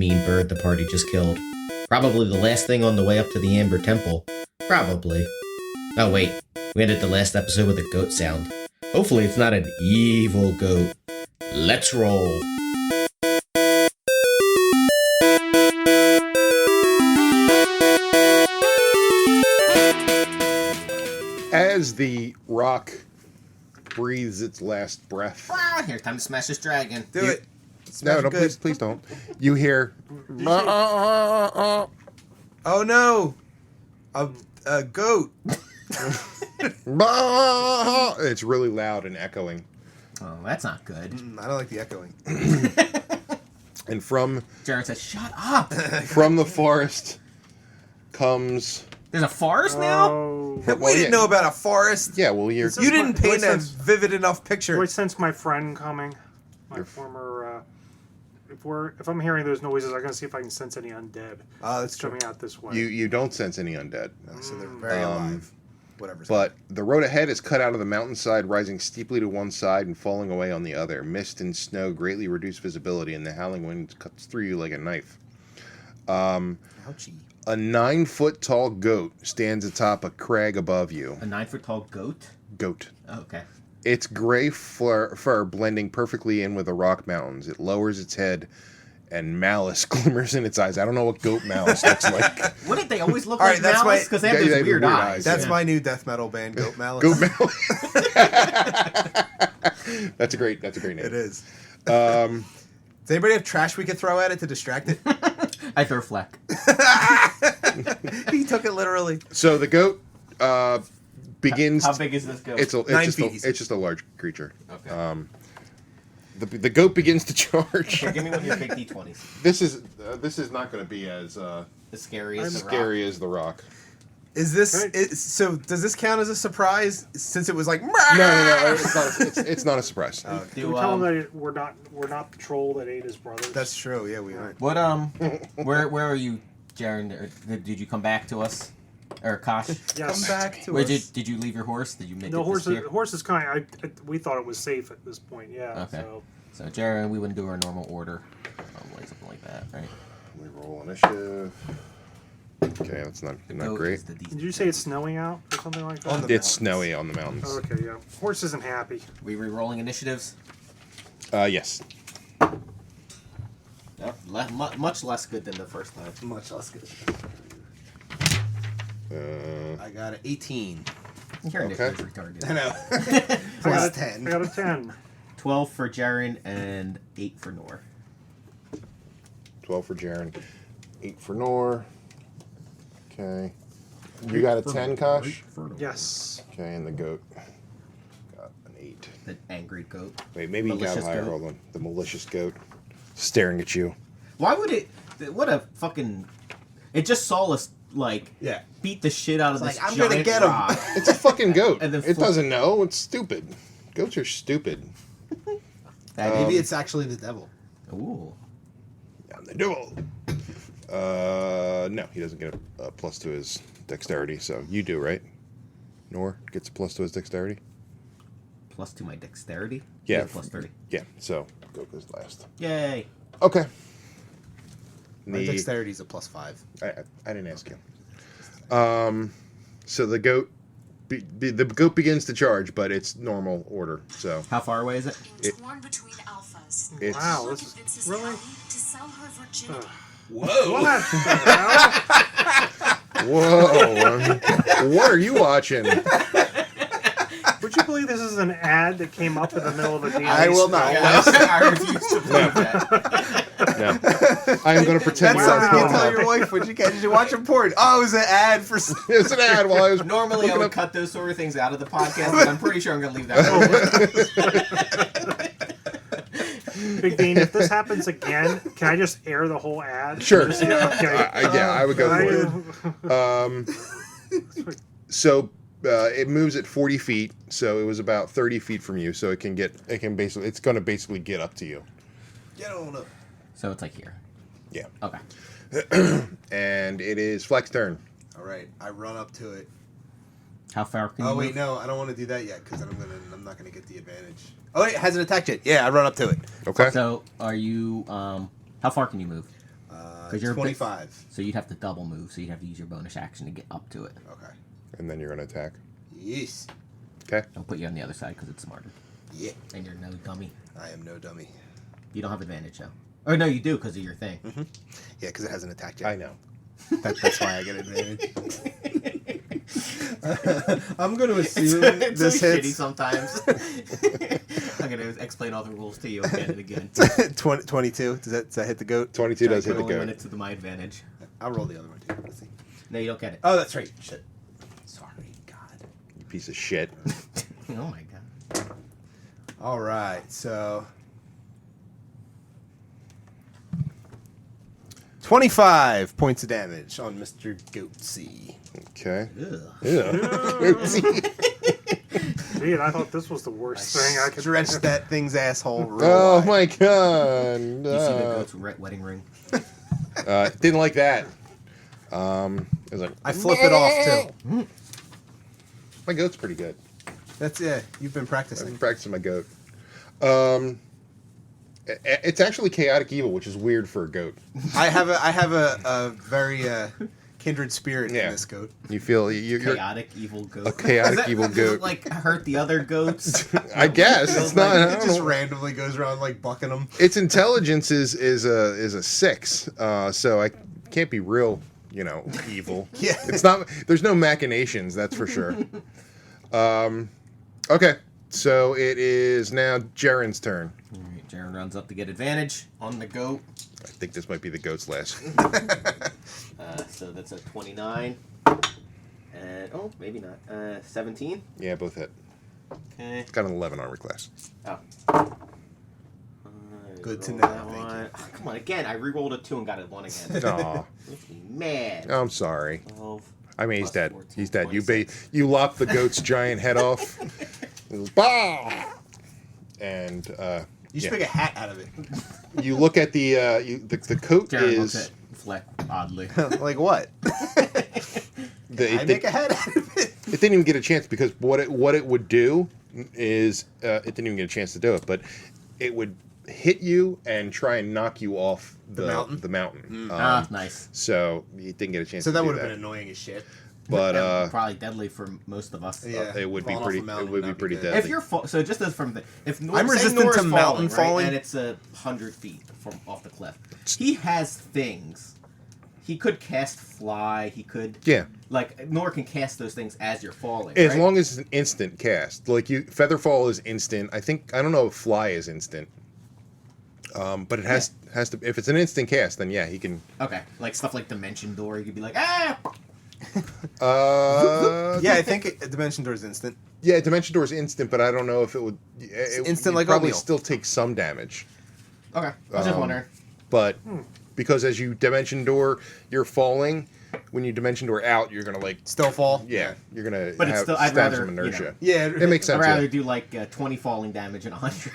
mean bird the party just killed. Probably the last thing on the way up to the Amber Temple. Probably. Oh wait, we ended the last episode with a goat sound. Hopefully it's not an evil goat. Let's roll. As the rock breathes its last breath. Ah, here, time to smash this dragon. Do it. No, please don't. You hear. Oh no, a goat. It's really loud and echoing. Oh, that's not good. I don't like the echoing. And from Jared says, shut up! from the forest comes. There's a forest now? Oh. We didn't know about a forest. Yeah, well, you're. You didn't paint a sense- vivid enough picture. Do I sense my friend coming? My former. If I'm hearing those noises, I'm gonna see if I can sense any undead. That's true. Coming out this way. You don't sense any undead. So they're very alive. Whatever's But the road ahead is cut out of the mountainside, rising steeply to one side and falling away on the other. Mist and snow greatly reduce visibility, and the howling wind cuts through you like a knife. Ouchie. A 9-foot tall goat stands atop a crag above you. A 9-foot tall goat? Goat. Oh, okay. Its gray fur blending perfectly in with the rock mountains. It lowers its head, and malice glimmers in its eyes. I don't know what goat malice looks like. Wouldn't they always look All like right, that's malice? my- Because they have Yeah, those they have weird weird eyes. eyes. That's Yeah. my new death metal band, Goat Malice. Goat malice. That's a great name. It is. Does anybody have trash we could throw at it to distract it? I throw fleck. He took it literally. So the goat begins. How big is this goat? It's 9 just feet. it's just a large creature. Okay. The goat begins to charge. Here, give me one of your big D20s. This is not going to be as As scary as the rock. scary as the rock. Is this so? Does this count as a surprise? Since it was like No. It's not a surprise. Do we tell him that we're not the troll that ate his brother? That's true. Yeah, we are. What, where are you, Jaren? Did you come back to us? Or Kosh? Yes. Come back to Wait, us. did you leave your horse? Did you make The it disappear? horse is kind. We thought it was safe at this point. Yeah. Okay. So So, Jaren, we wouldn't do our normal order. Probably something like that, right? We roll initiative. Okay, that's not Goat great. is the D- did you say it's snowing out or something like that? On the- It's snowy on the mountains. Oh, okay. Yeah. Horse isn't happy. We re-rolling initiatives? Yes. Yep. Much less good than the first time. Much less good. Uh, I got an 18. Your Okay. initiative's retarded. I know. I Plus got 10. I got a 10. 12 for Jaren and 8 for Nor. 12 for Jaren, 8 for Nor. Okay. You got a 10, Kosh? Yes. Okay, and the goat got an 8. The angry goat. Wait, maybe you got Malicious higher. goat. Hold on. The malicious goat staring at you. Why would it... What a fucking... It just saw us, like, Yeah. beat the shit out of It's this like, I'm giant gonna get him. rock. It's a fucking goat. And then It doesn't know. It's stupid. Goats are stupid. Maybe it's actually the devil. Ooh. I'm the devil. No, he doesn't get a plus to his dexterity, so you do, right? Nor gets a plus to his dexterity? Plus to my dexterity? Yeah. Plus 30. Yeah, so goat goes last. Yay. Okay. My dexterity is a plus 5. I didn't ask you. So the goat begins to charge, but it's normal order. So How far away is it? Torn between alphas. it's Wow. She This is convinces really. Ellie to sell her virginity. Whoa. What the hell? whoa. What are you watching? Would you believe this is an ad that came up in the middle of a D&D I will not. spell? I refuse to believe that. No, I am going to pretend That's you're on something you tell Pornhub. your wife when you watch a porn. Oh, it was an ad for. It's an ad while I was Normally I looking would up. cut those sort of things out of the podcast, but I'm pretty sure I'm going to leave that in. Big Dean, if this happens again, can I just air the whole ad? Sure. Okay. Yeah, I would go for it. So it moves at 40 feet, so it was about 30 feet from you. So it's going to basically get up to you. Get on up. So it's like here. Yeah, Okay. and it is Fleck's turn. All right, I run up to it. How far can you Oh wait, move? no, I don't want to do that yet because I'm not gonna get the advantage. Oh wait, it hasn't attacked yet. Yeah, I run up to it. Okay. So are you... how far can you move? 'Cause you're a bit- 25. So you'd have to double move, so you'd have to use your bonus action to get up to it. Okay. And then you're gonna attack. Yes. Okay. I'll put you on the other side because it's smarter. Yeah. And you're no dummy. I am no dummy. You don't have advantage, though. Or no, you do because of your thing. Yeah, because it hasn't attacked yet. I know. That's why I get advantage. I'm going to assume It's this so shitty hits sometimes. I'm going to explain all the rules to you again and again. 22. Does that hit the goat? 22 does hit the Only when goat. it's to my advantage. I'll roll the other one too. Let's see. No, you don't get it. Oh, that's right. Shit. Sorry. God. You piece of shit. Oh my god. All right. So 25 points of damage on Mr. Goatsy. Okay. Ugh. Yeah. Dude, I thought this was the worst thing I could Stretch that thing's asshole real Oh wide. my god. You see the goat's wedding ring? Didn't like that. It was like I flip it off too. my goat's pretty good. That's it. You've been I've practicing. been practicing my goat. It's actually chaotic evil, which is weird for a goat. I have a very kindred spirit Yeah. in this goat. You feel you're Chaotic evil goat. a chaotic Does that- evil does it, goat. like hurt the other goats. I guess it's not. I It don't just know. randomly goes around like bucking them. Its intelligence is a 6, so I can't be real, evil. Yeah. It's not. There's no machinations, that's for sure. Okay, so it is now Jaren's turn. Alright, Jaren runs up to get advantage on the goat. I think this might be the goat's last. So that's a 29. And, oh, maybe not. 17. Yeah, both hit. Okay. It's got an 11 armor class. Oh. Good to Reroll know, that thank one. Oh, come on, again. I re-rolled a 2 and got a 1 again. Aw, Makes me mad. I'm sorry. 12. I mean, he's Plus dead. 14, He's dead. 26. You lopped the goat's giant head off. It was, bah! And You should yeah. make a hat out of it. You look at the coat Jaren looks is at Fleck oddly. Like what? the, I make a hat out of it. it didn't even get a chance because what it would do is it didn't even get a chance to do it, but it would hit you and try and knock you off The mountain? The mountain. Nice. So it didn't get a chance. So to that do would have been annoying as shit. But Probably deadly for most of us. Yeah. it would be Falling off pretty. a mountain It would would be not be pretty good. deadly. If you're so just as from the if Nor, I'm say resistant Nor to is mountain right, falling. and it's 100 feet from off the cliff. He has things. He could cast fly. He could Yeah, like Nor can cast those things as you're falling. as right? long as it's an instant cast. Like Featherfall is instant. I don't know if Fly is instant. But it has to. If it's an instant cast, then yeah, he can. Okay, like stuff like Dimension Door, you could be like, ah. Yeah, I think Dimension Door is instant. Yeah, Dimension Door is instant, but I don't know if it would. It, instant you'd like probably oatmeal. still take some damage, Okay, I was just wondering. but because as you Dimension Door, you're falling. When you Dimension Door out, you're gonna Still fall. you're gonna But it's have still- I'd stab rather, some inertia. Yeah, It makes I'd sense. rather Yeah. do like 20 falling damage and 100.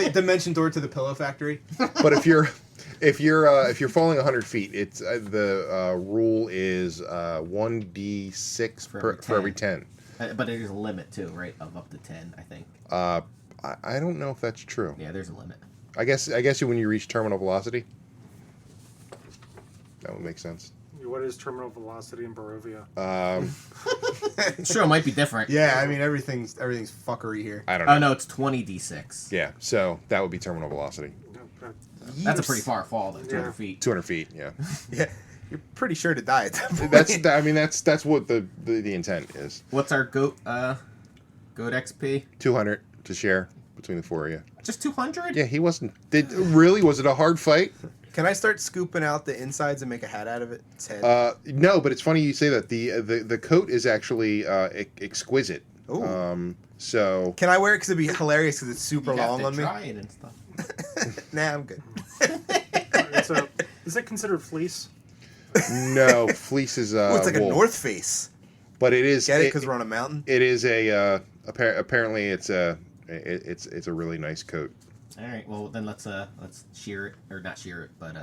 the Dimension Door to the Pillow Factory. But if you're falling 100 feet, it's the rule is 1d6 for every 10. But there's a limit too, right? Of up to 10, I think. I don't know if that's true. Yeah, there's a limit. I guess when you reach terminal velocity, that would make sense. What is terminal velocity in Barovia? Sure, it might be different. Yeah, I mean everything's fuckery here. I don't know. Oh no, it's 20d6. Yeah, so that would be terminal velocity. That's a pretty far fall, though. 200 Yeah. feet. 200 feet. Yeah, Yeah, you're pretty sure to die at that point. that's what the intent is. What's our goat XP? 200 to share between the four of you. Just 200? Yeah, he wasn't. Was it a hard fight? Can I start scooping out the insides and make a hat out of it? Its head. No, but it's funny you say that. The coat is actually exquisite. Ooh. So Can I wear it because it'd be hilarious because it's super You have long to on me? try it and stuff. Nah, I'm good. Is it considered fleece? no, fleece is Oh, it's like a wool. North Face. But it is. Get it? Because we're on a mountain. It is a. Apparently, it's a really nice coat. All right, well then let's shear it or not shear it, but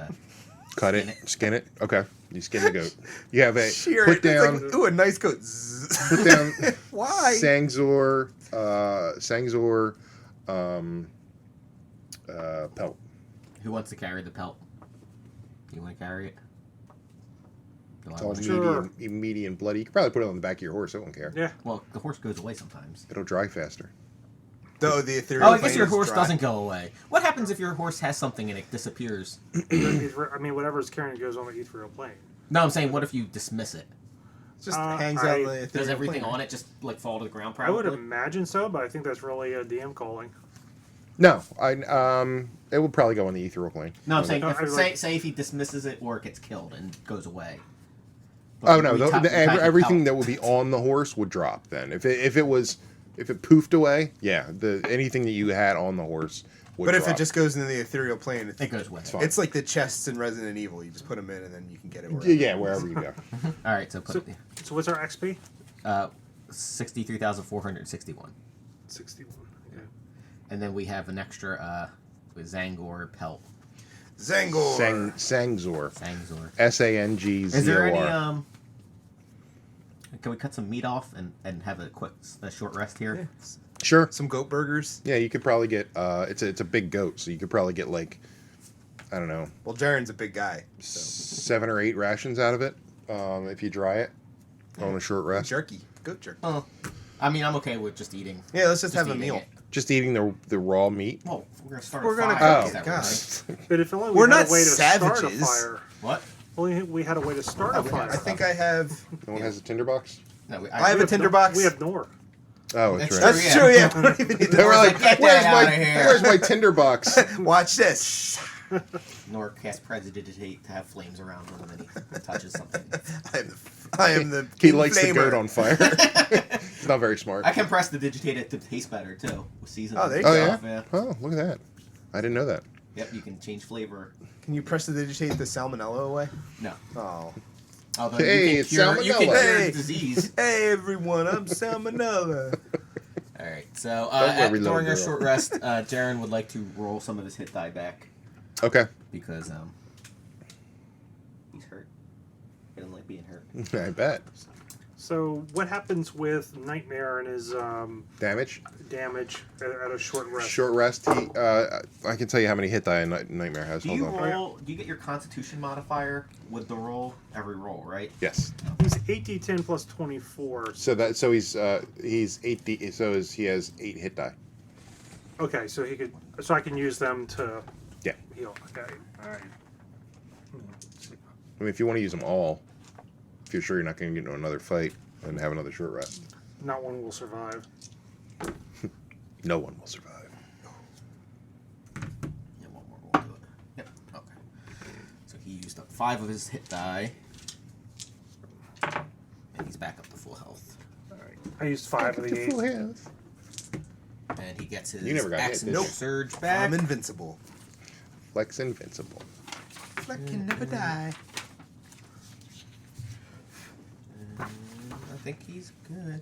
Cut Skin it, skin it. Okay, you skin the goat. You have a Sheer put it. down. It's like, ooh, a nice coat. Zzz. Put down. Why? Sangzor. Pelt. who wants to carry the pelt? You want to carry it? Do I It's all wanna- Sure. meaty and bloody. You could probably put it on the back of your horse. It won't care. Yeah. Well, the horse goes away sometimes. It'll dry faster. Though the ethereal Oh, I guess plane your is horse dry. doesn't go away. What happens if your horse has something and it disappears? I mean, whatever's carrying it goes on the ethereal plane. No, I'm saying, what if you dismiss it? It just Uh, hangs I- out in the ethereal Does everything plane. on it just like fall to the ground? I would Probably. imagine so, but I think that's really a DM calling. No, it will probably go on the ethereal plane. No, I'm saying, No, if, I like- say if he dismisses it or it gets killed and goes away. Oh no, We tie- we tie everything the that would be on the horse would drop. Then, if it poofed away, yeah, anything that you had on the horse would. But if drop. it just goes into the ethereal plane, it goes away. fine. it's like the chests in Resident Evil. You just put them in, and then you can get it. Wherever. yeah, wherever you go. All right, so put So, it there. so what's our XP? 63,461. 61. Okay. And then we have an extra with Zangor pelt. Zangor. Sangzor. Sangzor. Sangzor. Is there any can we cut some meat off and have a short rest here? Yeah. Sure. Some goat burgers. Yeah, you could probably get. It's a big goat, so you could probably get like, I don't know, Well, Jaren's a big guy. So. 7 or 8 rations out of it. If you dry it on a short rest. Jerky. Goat jerky. Oh, I mean, I'm okay with just eating. Yeah, let's just have a eating meal. it. Just eating the raw meat. Well, we're gonna start. We're a gonna fire. cook Is that it, right? guys. But if only we We're had not a way to start a savages. fire. What? Only we had a way to start a fire. I think I have. No one has a tinderbox. No, I have We a tinderbox. We have Nor. Oh, that's That's right. That's true. Yeah. We don't even need They were to like, Get "Where's that my outta here." where's my tinderbox?" watch this. Nor cast prestidigitate to have flames around him when he touches something. I am the. He likes the flamer. goat on fire. He's not very smart. I can prestidigitate it to taste better too with seasoning. Oh, there you Oh go. yeah. Yeah. Oh, look at that. I didn't know that. Yep, you can change flavor. Can you prestidigitate the salmonella away? No. Oh. Although Hey, you it's can cure salmonella. Hey. disease. Hey everyone, I'm salmonella. All right. So Don't worry, little during our girl. short rest, Jaren would like to roll some of his hit die back Okay. because he's hurt. He doesn't like being hurt. I bet. So what happens with Nightmare and his Damage. damage at a short rest? Short rest. He. I can tell you how many hit die a Nightmare has. Do Hold you on. roll? Do you get your Constitution modifier with the roll every roll, right? Yes. He's 8d10 plus 24. So he's 8D. He has 8 hit die. Okay, so I can use them to Yeah. heal. Okay, all right. I mean, if you want to use them all, if you're sure you're not going to get into another fight and have another short rest, Not one will survive. no one will survive. Yeah, one more roll to it. Yep. Okay. So he used up 5 of his hit die, and he's back up to full health. All right. I used 5 of the 8. health. And he gets his You never got hit, action did you? surge back. I'm invincible. Flex invincible. I can never die. I think he's good.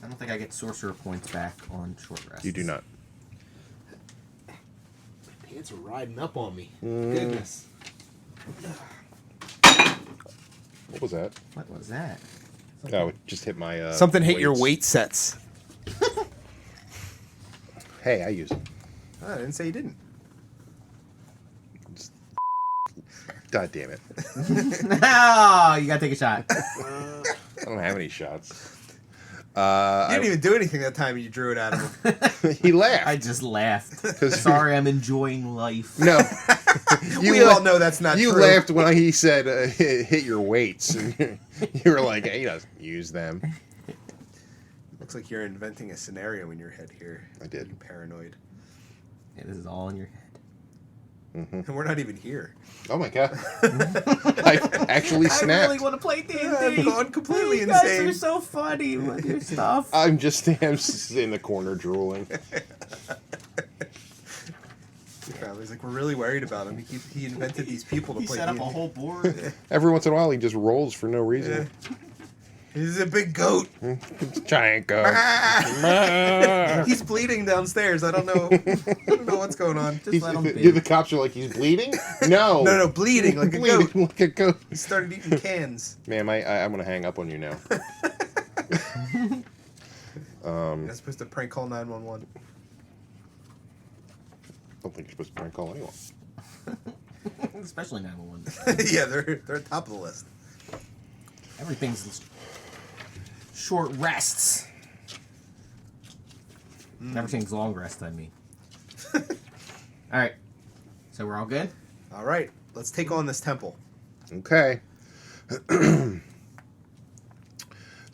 I don't think I get sorcerer points back on short rest. You do not. Pants are riding up on me. Mm. Goodness. What was that? What was that? Oh, it just hit my. Something hit your weights. weight sets. Hey, I use them. Oh, I didn't say you didn't. God damn it! No, you gotta take a shot. I don't have any shots. You didn't even do anything that time you drew it out of him. He laughed. I just laughed. 'Cause- Sorry, I'm enjoying life. No, We all know that's not you true. laughed when he said hit your weights, and you were like, "He doesn't use them." Looks like you're inventing a scenario in your head here. I did. You paranoid. Yeah, this is all in your head. And we're not even here. Oh my god! I actually I snapped. really want to play D&D. I've gone completely you guys insane. are so funny with your stuff. I'm just in the corner drooling. Your family's like, we're really worried about him. He invented these people to He play set up a D&D. whole board. Every once in a while, he just rolls for no reason. He's a big goat. Giant goat. He's bleeding downstairs. I don't know what's going on. Just let him be. The cops are like, he's bleeding? No. No, bleeding like a Bleeding goat. like a goat. He started eating cans. Ma'am, I'm going to hang up on you now. You're supposed to prank call 911. I don't think you're supposed to prank call anyone. Especially 911. Yeah, they're at top of the list. Everything's short rests. Everything's long rest, I mean. Alright. So we're all good? All right, let's take on this temple. Okay.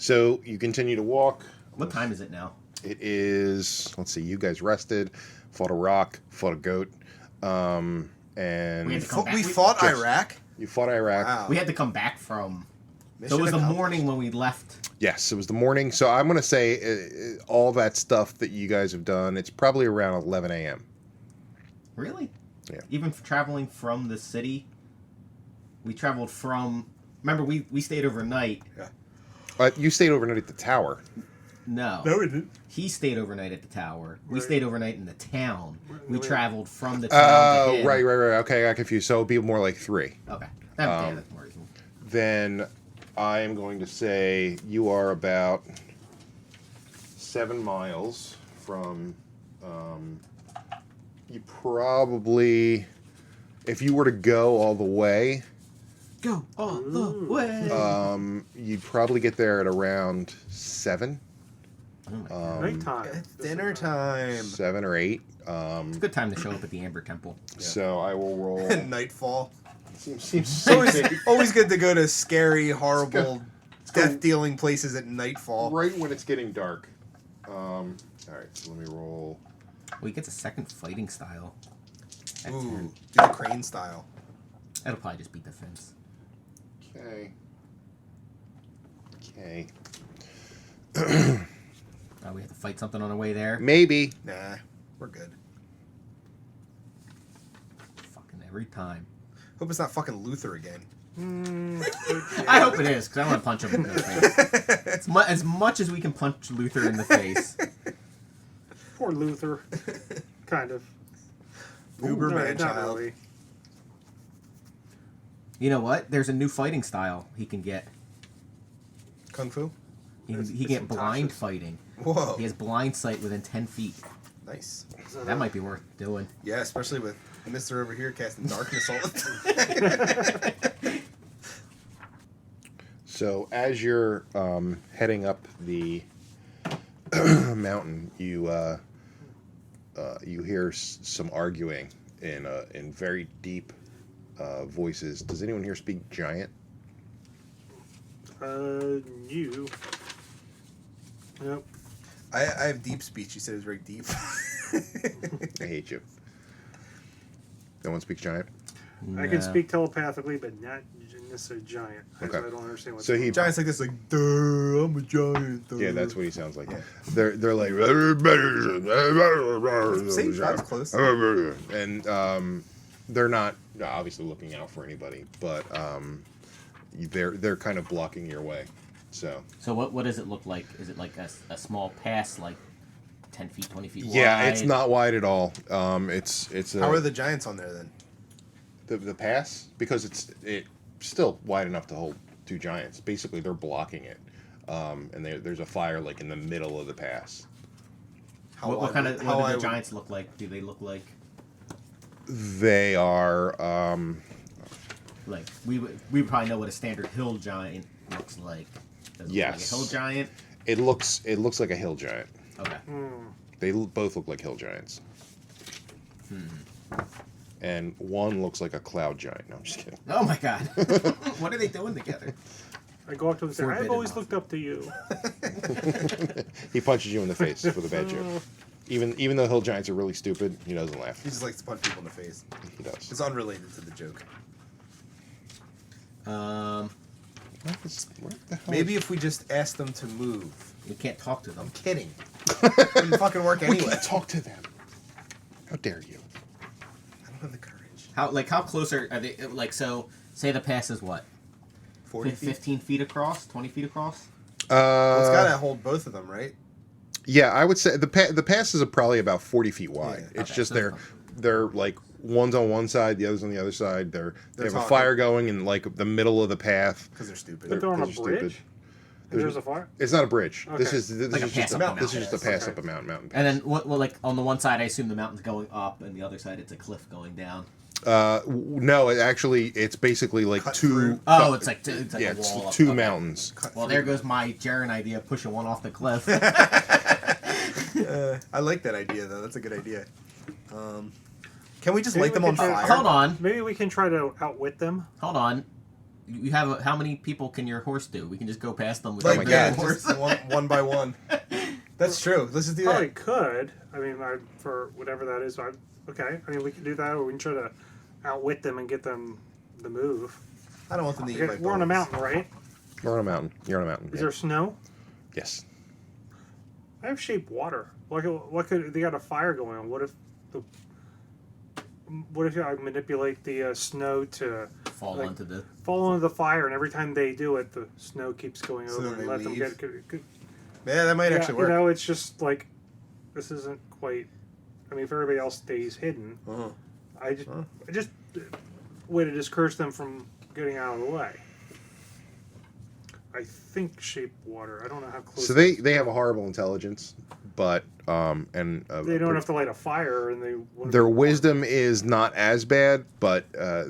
So you continue to walk. What time is it now? It is. Let's see. You guys rested, fought a rock, fought a goat, and We had to come back. We fought Just- Iraq. you fought Iraq. Wow. We had to come back from... Mission So it was the accomplished. morning when we left. Yes, it was the morning. So I'm gonna say all that stuff that you guys have done. It's probably around 11 a.m. Really? Yeah. Even traveling from the city, we traveled from... Remember, we stayed overnight. You stayed overnight at the tower. No. No, we didn't. He stayed overnight at the tower. We Right. stayed overnight in the town. We Wait. traveled from the town Oh, to him. right. Okay, I got confused. So it'd be more like 3. Okay. Yeah, that's more reasonable. Then I am going to say you are about 7 miles from. You probably, if you were to go all the way, Go all the way. you'd probably get there at around 7. Oh my God. Nighttime. It's dinner time. 7 or 8. It's a good time to show up at the Amber Temple. So I will roll. Nightfall. seems It's always good to go to scary, horrible, death-dealing places at nightfall. right when it's getting dark. All right, so let me roll. Well, he gets a second fighting style. At Ooh, 10. do the crane style. That'll probably just beat defense. Okay. Okay. We have to fight something on the way there. Maybe. Nah, we're good. Fucking every time. Hope it's not fucking Luther again. I hope it is, because I want to punch him in the face. As much as we can punch Luther in the face. Poor Luther. Kind of. Uber No, man not child. really. You know what? There's a new fighting style he can get. Kung Fu? He It's get blind fantastic. fighting. Whoa. He has blind sight within 10 feet. Nice. That might be worth doing. Yeah, especially with Mr. over here casting darkness all the time. So as you're heading up the mountain, you hear some arguing in very deep voices. Does anyone here speak giant? You. Yep. I have deep speech. You said it was very deep. I hate you. No one speaks giant. I can No. speak telepathically, but not necessarily giant. Okay. I don't understand what's So he- going on. Giants like this, like, duh, I'm a giant. Duh. Yeah, that's what he sounds like. Yeah. They're like See, that was close. and they're not obviously looking out for anybody, but they're kind of blocking your way. So So what does it look like? Is it like a small pass, like 10 feet, 20 feet wide? yeah, it's not wide at all. It's a, How are the giants on there then? the pass, because it's still wide enough to hold 2 giants. Basically, they're blocking it, and there's a fire like in the middle of the pass. How What wide kind would- of how what do wide the would- giants look like? Do they look like They are like we would probably know what a standard hill giant looks like? Does it Yes. look like a hill giant? it looks like a hill giant. Okay. They both look like hill giants. And one looks like a cloud giant. No, I'm just kidding. Oh my god. What are they doing together? I go up to him and say, I've Forbidden always offer. looked up to you. He punches you in the face with a bad joke. Even though hill giants are really stupid, he doesn't laugh. He just likes to punch people in the face. He does. It's unrelated to the joke. What the hell Maybe if we just asked them to move. We can't talk to them. I'm kidding. Wouldn't fucking work we anyway. can't talk to them. How dare you? I don't have the courage. How close are they? Like, so say the pass is what? 40 feet? 15 feet across? 20 feet across? Well, it's got to hold both of them, right? Yeah, I would say the passes are probably about 40 feet wide. Yeah. It's Okay, just so they're like one's on one side, the other's on the other side. They have a talking. fire going in like the middle of the path. Because they're stupid. But they're on a Those are bridge? stupid. And there's a fire? It's not a bridge. This Okay. is Like a just pass a, up a mountain. this is just a pass Okay. up a mountain pass. And then, well, like on the one side, I assume the mountain's going up, and the other side, it's a cliff going down. No, it's basically like Cut two. through. Oh, it's like yeah, a wall. it's two Okay. mountains. Well, there goes my Jaren idea, pushing one off the cliff. I like that idea though. That's a good idea. Can we just Maybe light them we on could fire? Hold on. Maybe we can try to outwit them. Hold on. You have how many people can your horse do? We can just go past them with Like, my yeah, God. just one by one. That's true. Let's just do Probably that. could. I mean, for whatever that is. Okay. I mean, we can do that, or we can try to outwit them and get them to move. I don't want them to eat my Okay, we're on a bones. mountain, right? You're on a mountain. You're on a mountain. Is yeah. there snow? Yes. I have shape water. What could they got a fire going on? What if I manipulate the snow to fall like, onto the. fall into the fire, and every time they do it, the snow keeps going So over, then and they let them leave? get. Yeah, that might actually work. You know, it's just like this isn't quite. I mean, if everybody else stays hidden, Uh-huh. I just way to discourage them from getting out of the way. I think shape water. I don't know how close. So they have a horrible intelligence, but They don't have to light a fire, and they. wouldn't their be- wisdom is not as bad, but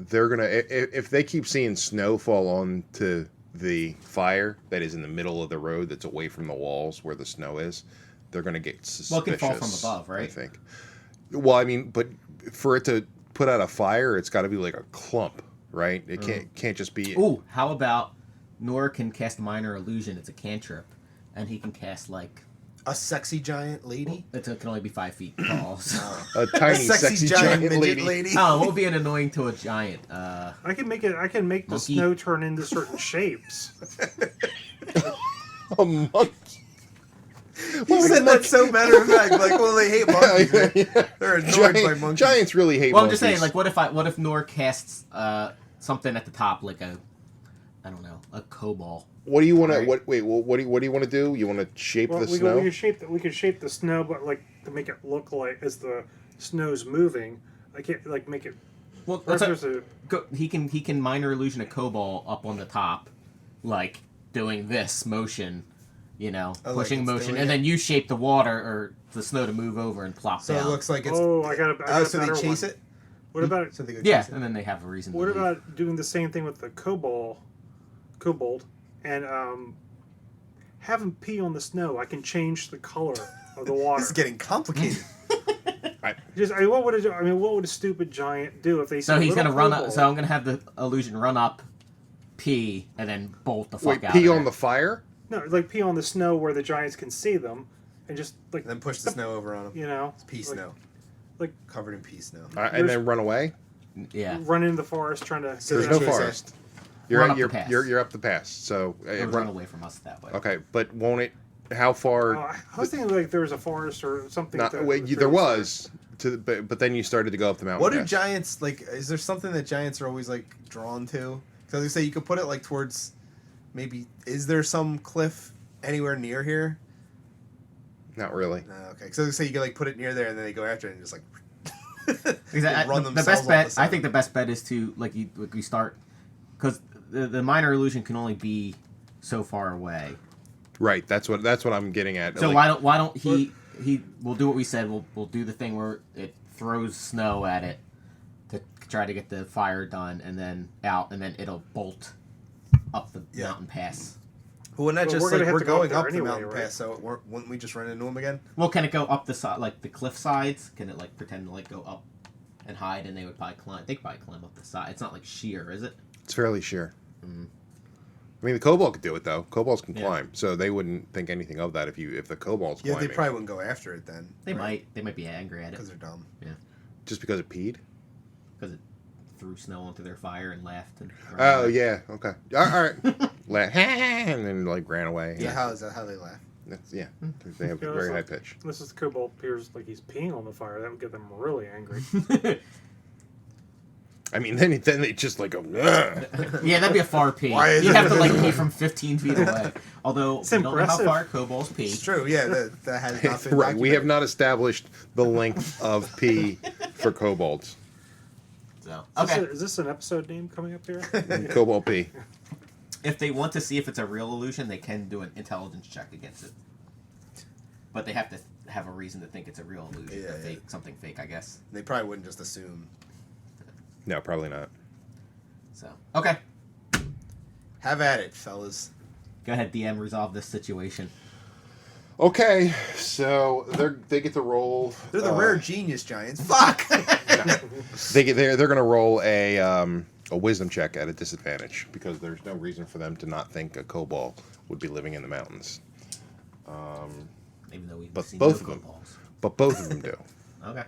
they're gonna if they keep seeing snow fall onto the fire that is in the middle of the road that's away from the walls where the snow is, they're gonna get suspicious. Well, it can fall from above, right? I think. Well, I mean, but for it to put out a fire, it's got to be like a clump, right? It can't just be. Ooh, how about Nor can cast minor illusion? It's a cantrip, and he can cast like A sexy giant lady. it can only be 5 feet tall. So. A tiny, sexy, giant midget lady. Oh, it won't be an annoying to a giant. I can make it. I can make the Monkey. snow turn into certain shapes. A monkey. You said that so matter of fact. Like, well, they hate monkeys. Right? They're annoyed by monkeys. Giants really hate Well, I'm monkeys. just saying, like, what if Nor casts something at the top, like I don't know, a cobalt. What do you want to? Right. What do you want to do? You want to shape Well, the we snow? we could shape the snow, but like to make it look like as the snow's moving. I can't like make it. Well, Or if that's there's a, he can minor illusion a cobalt up on the top, like doing this motion, you know, Oh, like pushing it's motion, doing and it? then you shape the water or the snow to move over and plop So down. it looks like it's. oh, I got a so they better chase one. it. What about So they go yeah, chase it. and then they have a reason. what to leave. about doing the same thing with the cobalt, and have them pee on the snow? I can change the color of the water. This is getting complicated. What would what would a stupid giant do if they? So see a he's little gonna run up. kobold- So I'm gonna have the illusion run up, pee, and then bolt the fuck Wait, out. pee of on there. the fire? No, like pee on the snow where the giants can see them, and just like And then push the snow over on them. you know, It's pea like, snow. like- covered in pea snow. And then run away? Yeah. run into the forest trying to. So There's they no chase it. forest. You're Run at, up you're, the pass. you're up the pass. So Or run. run away from us that way. Okay, but won't it? How far? I was thinking like there was a forest or something. not, that wait, was there very was. But then you started to go up the mountain. What do pass. giants like? Is there something that giants are always like drawn to? Because they say you could put it like towards. Maybe is there some cliff anywhere near here? Not really. No, okay. So they say you could like put it near there, and then they go after it and just like. Because they run the themselves best off bet, the side. I think the best bet is to we start because the minor illusion can only be so far away. Right. That's what I'm getting at. So Like, why don't he we'll do what we said. We'll do the thing where it throws snow at it to try to get the fire done, and then out, and then it'll bolt up the Yeah. mountain pass. Well, wouldn't that But just we're gonna like have we're to go up going there up the anyway, mountain right? pass? So wouldn't we just run into them again? Well, can it go up the side, like the cliff sides? Can it like pretend to like go up and hide, and they would probably climb? They could probably climb up the side. It's not like sheer, is it? it's fairly sheer. I mean, the kobold could do it though. Kobolds can Yeah. climb, so they wouldn't think anything of that if the kobold's Yeah, climbing. they probably wouldn't go after it then. They might be angry at it Because they're dumb. Just because it peed. because it threw snow onto their fire and laughed. And Oh yeah. Okay. All right. And then like ran away. Yeah. Is that how they laugh? That's, yeah. They have Yeah, a very so- high pitch. This is the kobold appears like he's peeing on the fire. That would get them really angry. I mean, then they just like go. "Ugh." Yeah, that'd be a far pee. Why is You'd it- have to like pee from 15 feet away. Although It's we don't know how impressive. far kobolds pee. It's true. Yeah, that has not been Right. We have documented. not established the length of pee for kobolds. So Okay. okay, Is this an episode name coming up here? Kobold pee. if they want to see if it's a real illusion, they can do an intelligence check against it. But they have to have a reason to think it's a real illusion, Yeah, or yeah. fake, something fake, I guess. They probably wouldn't just assume. No, probably not. So okay, Have at it, fellas. go ahead, DM. Resolve this situation. Okay, so they get to roll. They're the rare genius giants. Fuck. They're going to roll a wisdom check at a disadvantage because there's no reason for them to not think a kobold would be living in the mountains. Even though we've But seen both no of them. kobolds. But both of them do. Okay.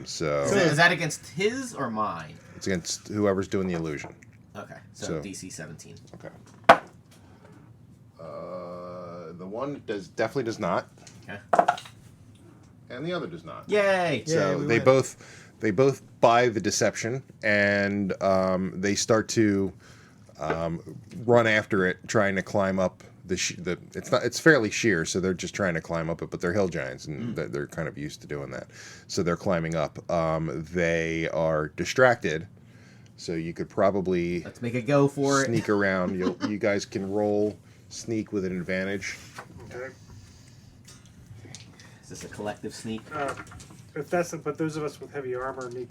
So Is that against his or mine? it's against whoever's doing the illusion. Okay, so So- DC 17. Okay. The one definitely does not, Okay. and the other does not. Yay! Yeah, So we they win. both buy the deception, and they start to run after it, trying to climb up it's fairly sheer, so they're just trying to climb up it, but they're hill giants, and they're kind of used to doing that. So they're climbing up. They are distracted, so you could probably Let's make a go for it. sneak around. You guys can roll sneak with an advantage. Okay. Is this a collective sneak? If that's but those of us with heavy armor do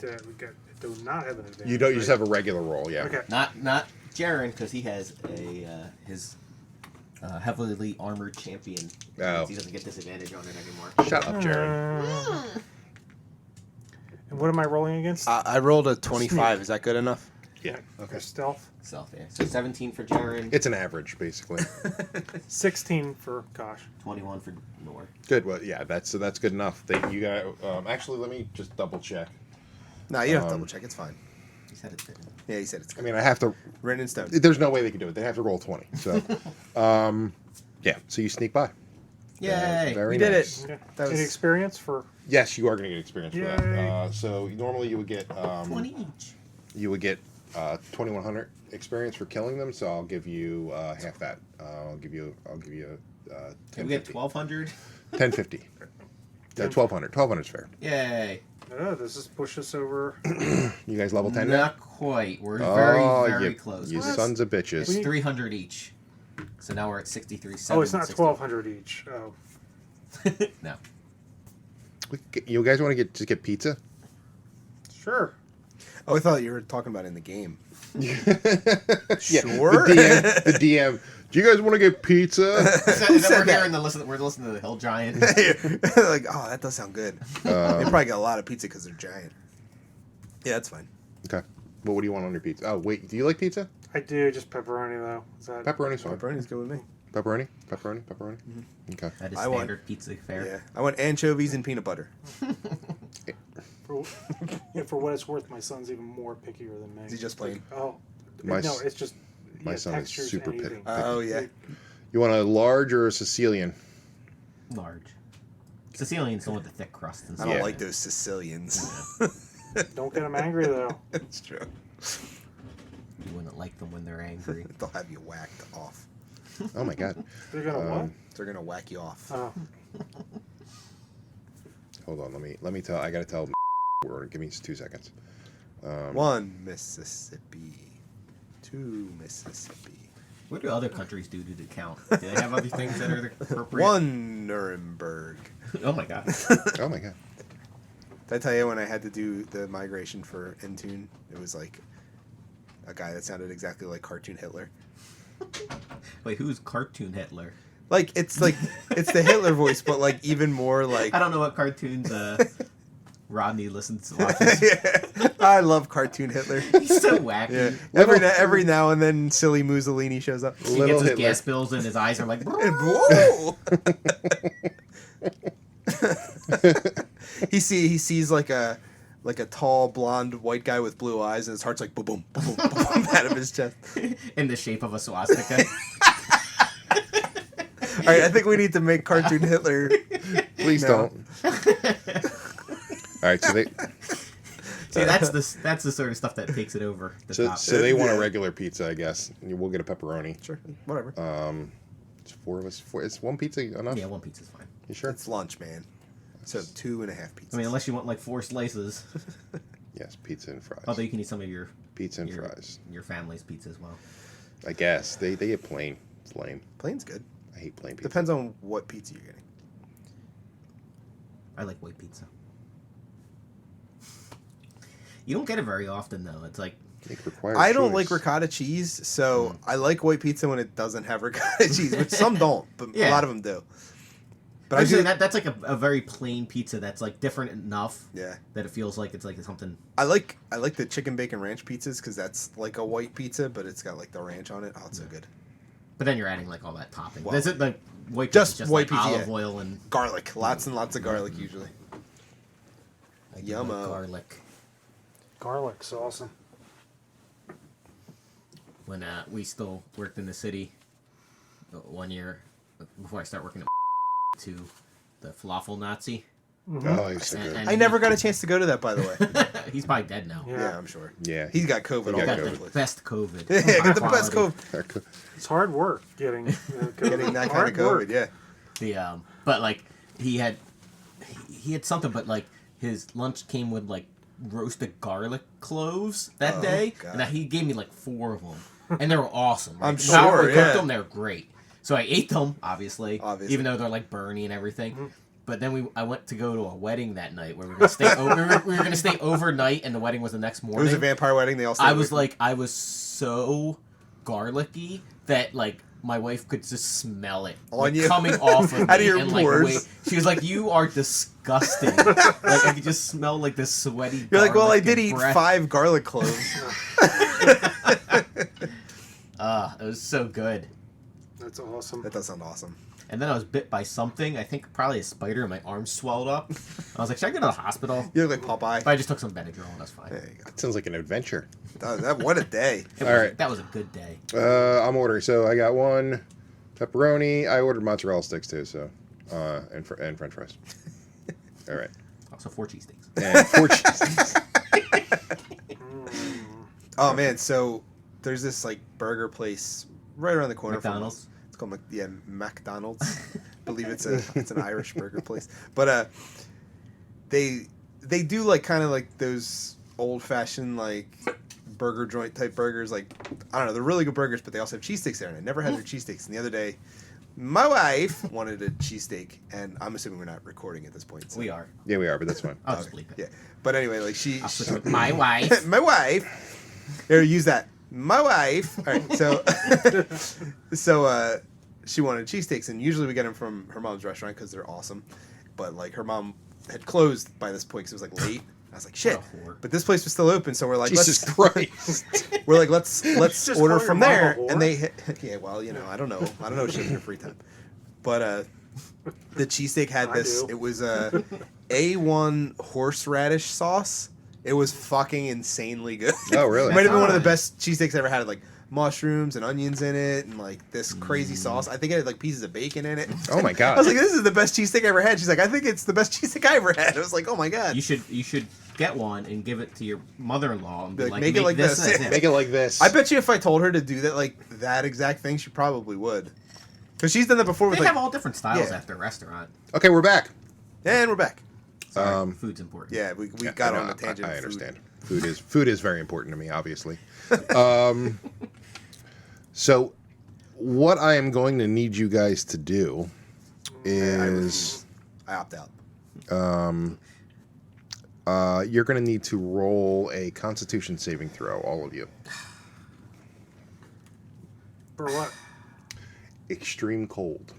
not have an advantage. You don't. You just right? have a regular roll. Yeah. Okay. Not Jaren, because he has his heavily armored champion. Oh. He doesn't get disadvantage on it anymore. Shut up, Jared. And what am I rolling against? I rolled a 25. Is that good enough? Yeah. Okay. Stealth. Self, yeah. So 17 for Jaren, It's an average, basically. 16 for Kosh. 21 for Nor. Good. Well, yeah. That's good enough. You got. Actually, let me just double check. No, you don't have to double check. It's fine. He said it. Yeah, he said it's I good. mean, I have to. Written in stone. There's no way they can do it. They have to roll 20. So, yeah. So you sneak by. Yay! Very We did nice. it. Okay. That was- Any experience for? Yes, you are going to get experience for Yay. that. So normally you would get 20 each. 2,100 experience for killing them. So I'll give you half that. I'll give you Can we get 1,200? 1050. 1,200. 1,200 is fair. Yay! Oh, does this push us over? You guys level 10 now? Not quite. We're very you, close. You It's sons of bitches. 300 each. So now we're at 63. Oh, it's not 1,200 each. Oh, No. You guys want to get pizza? sure. Oh, I thought you were talking about in the game. Yeah, Sure. The DM. Do you guys want to get pizza? We're listening to the Hill Giant. Like, oh, that does sound good. They probably get a lot of pizza because they're giant. Yeah, that's fine. Okay. Well, what do you want on your pizza? Oh, wait. Do you like pizza? I do just pepperoni though. Is that? Pepperoni's fine. Pepperoni's good with me. Pepperoni? Pepperoni? Okay. That is I want- standard pizza fare. Yeah, I want anchovies and peanut butter. For, for what it's worth, my son's even more pickier than me. Is he just plain? Oh, My no, s- it's just my son is textures super and picky. eating. Oh yeah. You want a large or a Sicilian? Large. Sicilians don't want the thick crust. And I don't Yeah. like those Sicilians. Don't get him angry though. It's true. You wouldn't like them when they're angry. They'll have you whacked off. Oh my god. They're gonna what? They're gonna whack you off. Oh, Hold on. Let me tell. I gotta tell. Give me 2 seconds. 1 Mississippi, 2 Mississippi, What do other countries do to count? Do they have other things that are appropriate? 1 Nuremberg. Oh my god. Oh my god. Did I tell you when I had to do the migration for Intune? It was like a guy that sounded exactly like cartoon Hitler. Wait, who's cartoon Hitler? Like it's the Hitler voice, but like even more like. I don't know what cartoons Rodney listens to. Watches. Yeah. I love cartoon Hitler. He's so wacky. Yeah. Every now and then, silly Mussolini shows up. He Little gets his Hitler. gas bills and his eyes are like. Whoa! he sees like a tall blonde white guy with blue eyes, and his heart's like boom boom boom boom boom out of his chest. In the shape of a swastika. All right, I think we need to make cartoon Hitler. Please No. don't. All right. So they. See, that's the sort of stuff that takes it over the top. So they want a regular pizza, I guess. We'll get a pepperoni. Sure, whatever. It's 4 of us. Is one pizza enough? Yeah, one pizza's fine. You sure? It's lunch, man. So 2.5 pizzas. I mean, unless you want like 4 slices. Yes. Pizza and fries. Although you can eat some of your Pizza and fries. your family's pizza as well. I guess they get plain. It's lame. Plain's good. I hate plain pizza. Depends on what pizza you're getting. I like white pizza. You don't get it very often though. It's like It requires I don't choice. like ricotta cheese, so I like white pizza when it doesn't have ricotta cheese, which some don't, but a Yeah. lot of them do. But I actually do. that's like a very plain pizza that's like different enough Yeah, that it feels like it's like something. I like the chicken bacon ranch pizzas because that's like a white pizza, but it's got like the ranch on it. Oh, it's so good. But then you're adding like all that topping. Well, Is it like white just pizza, just white like pizza, olive yeah. oil and Garlic, lots and lots of garlic usually. I do like Yummo. garlic? Garlic's awesome. When we still worked in the city, 1 year before I started working at to the falafel Nazi. Oh, he's so good. And I never got a chance to go to that, by the way. He's probably dead now. Yeah. Yeah, I'm sure. Yeah. He's got COVID He all got over Got the the place. best COVID. Yeah, got the Quality. best COVID. It's hard work getting Getting that kind of hard COVID, work. yeah. The but like he had something, but like his lunch came with like roasted garlic cloves that Oh, day, God. and he gave me like 4 of them, and they were awesome. I'm However sure, we cooked yeah. them, they were great. So I ate them, obviously, Obviously. even though they're like burny and everything. Mm-hmm. But then I went to go to a wedding that night where we were gonna stay. We were gonna stay overnight, and the wedding was the next It morning. was a vampire wedding. They all stayed I away was from- like, I was so garlicky that like my wife could just smell it On like, you? coming off of me. Out of your and, like, pores? wait. She was like, "You are disgusting." Like I could just smell like this sweaty. You're like, well, I garlic did and eat breath. 5 garlic cloves. It was so good. That's awesome. That does sound awesome. And then I was bit by something. I think probably a spider, and my arm swelled up. I was like, "Should I go to the hospital?" You look like Popeye. But I just took some Benadryl, and that's fine. There you go. That sounds like an adventure. What a day. It All was- right. that was a good day. I'm ordering. So I got 1 pepperoni. I ordered mozzarella sticks too. So, and French fries. All right. Also 4 cheesesteaks. And 4 cheeses. Oh man, so there's this like burger place right around the corner McDonald's? from us. It's called McDonald's. I believe it's an Irish burger place. But they do like kind of like those old fashioned like burger joint type burgers. Like I don't know, they're really good burgers, but they also have cheesesteaks there, and I never had their cheesesteaks. And the other day, my wife wanted a cheesesteak, and I'm assuming we're not recording at this point. So. We are. Yeah, we are, but that's fine. I'll just bleep it. Yeah, but anyway, like I'll switch with my wife. my wife. Here, use that. My wife. All right, so she wanted cheesesteaks, and usually we get them from her mom's restaurant because they're awesome. But like her mom had closed by this point because it was like late. I was like, shit. What a whore. But this place was still open, so we're like, Jesus let's Christ. we're like, let's Just order call your from mom a there. whore. And they yeah, well, you know, I don't know what she's in her free time. But the cheesesteak had I this. do. It was A1 horseradish sauce. It was fucking insanely good. Oh, really? It might have been one of the Nice. best cheesesteaks I ever had. Like mushrooms and onions in it, and like this crazy sauce. I think it had like pieces of bacon in it. Oh my God. I was like, this is the best cheesesteak I ever had. She's like, I think it's the best cheesesteak I ever had. I was like, oh my god. You should get one and give it to your mother-in-law and be Like, like, make it like this." That's it. Make it like this. I bet you if I told her to do that, like that exact thing, she probably would. Because she's done that before with They like. have all different styles Yeah. after a restaurant. Okay, we're back. And we're back. Sorry, food's important. Yeah, we Yeah, got I on know, the tangent. I of food. understand. Food is very important to me, obviously. So, what I am going to need you guys to do is I opt out. you're going to need to roll a Constitution saving throw, all of you. For what? Extreme cold.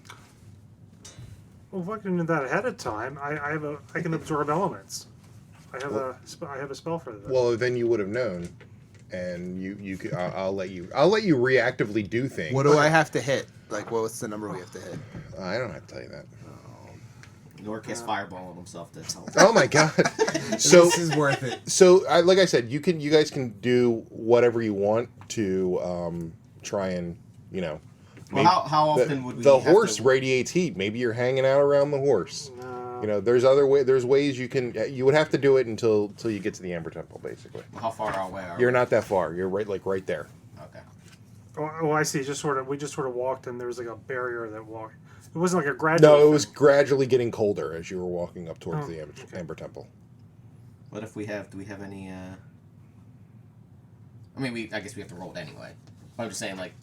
Well, if I can do that ahead of time, I can absorb elements. I have a spell for that. Well, then you would have known, and you could. I'll let you reactively do things. What do I have to hit? Like, what's the number we have to hit? I don't have to tell you that. Nor cast fireball on himself to help. Oh my God! So This is worth it. So, like I said, you guys can do whatever you want to try and, you know. Well, how often would we the have horse to- radiates heat? Maybe you're hanging out around the horse. No. You know, there's ways you can. You would have to do it until you get to the Amber Temple, basically. How far away are You're we? not that far. You're right there. Okay. Oh, I see. We just sort of walked, and there was like a barrier that walked. It wasn't like a gradual. No, it thing. was gradually getting colder as you were walking up towards Oh, the okay. Amber Temple. What if we have? Do we have any? I mean, I guess we have to roll it anyway. But I'm just saying, like,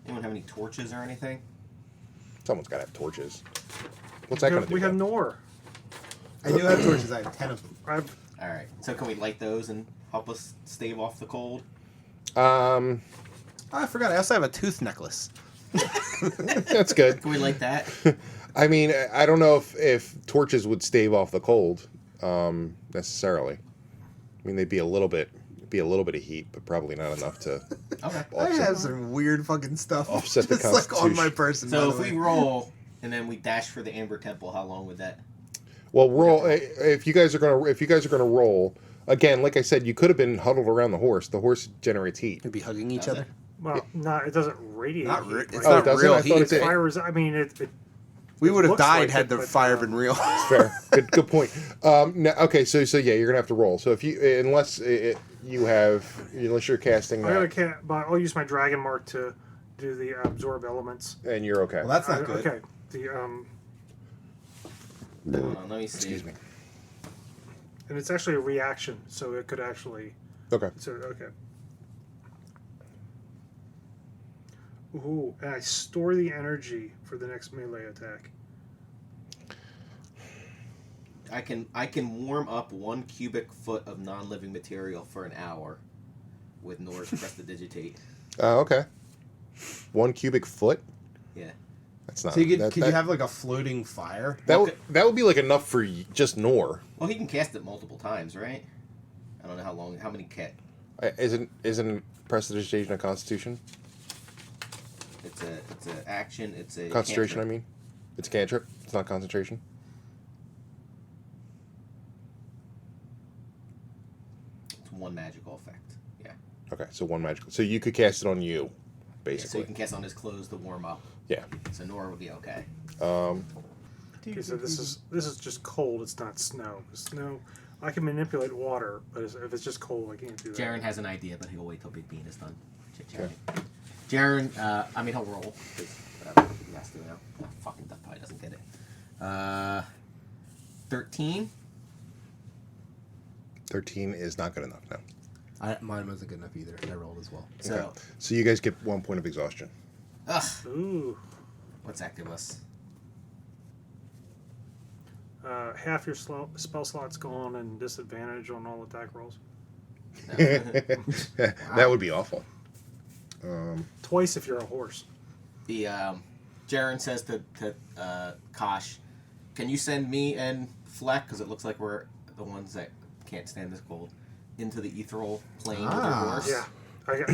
anyone have any torches or anything? Someone's got to have torches. What's that going to do? We have then? Nor. I do have torches. I have 10 of them. I have All right. So can we light those and help us stave off the cold? Um, Oh, I forgot. I also have a tooth necklace. that's good. Can we light that? I mean, I don't know if torches would stave off the cold necessarily. I mean, they'd be a little bit of heat, but probably not enough to Okay. I have some weird fucking stuff. Offset the just like on my Constitution. person. So by if the we way. roll and then we dash for the Amber Temple, how long would that? Well, roll if you guys are gonna roll again. Like I said, you could have been huddled around the horse. The horse generates heat. We'd be hugging each Does other. it? Well, it doesn't radiate. Not heat, re- right? it's Oh, not it doesn't? real I thought heat. it did. Fire is. I mean, We would have looks died like had it, the but, fire been real. Fair, good point. Okay, so yeah, you're gonna have to roll. So if you unless you're casting I that, gotta but I'll use my dragon mark to do the absorb elements. and you're okay. Well, that's not good. Okay. The Hold on, let me see. Excuse me. and it's actually a reaction, so it could actually. Okay. So okay. Ooh, and I store the energy for the next melee attack. I can warm up 1 cubic foot of non-living material for an hour with Nor's prestidigitate. Okay. 1 cubic foot. Yeah. That's not. So you that, could that, you have like a floating fire? that would be like enough for just Nor. Well, he can cast it multiple times, right? I don't know how many Isn't prestidigitation a constitution? It's a action. It's a Concentration. cantrip. I mean, it's a cantrip. It's not concentration. It's 1 magical effect. Yeah. Okay, so 1 magical. So you could cast it on you, Yeah, so basically. you can cast on his clothes to warm up. Yeah. So Nor would be okay. Okay, so this is just cold. It's not snow. Snow, I can manipulate water, but if it's just cold, I can't do that. Jaren has an idea, but he'll wait till Big Bean is done chit-chatting. Jaren, I mean, he'll roll. 'Cause, he has to now. Oh, fucking Duck Pie doesn't get it. 13. 13 is not good enough. No. Mine wasn't good enough either. I rolled as well. So, Okay. So you guys get 1 point of exhaustion. ugh, Ooh, what's that give us? half your spell slots gone and disadvantage on all attack rolls. That would be awful. Twice if you're a horse. The Jaren says to Kosh, "Can you send me and Fleck, because it looks like we're the ones that can't stand this cold, into the ethereal plane with your Ah. horse?"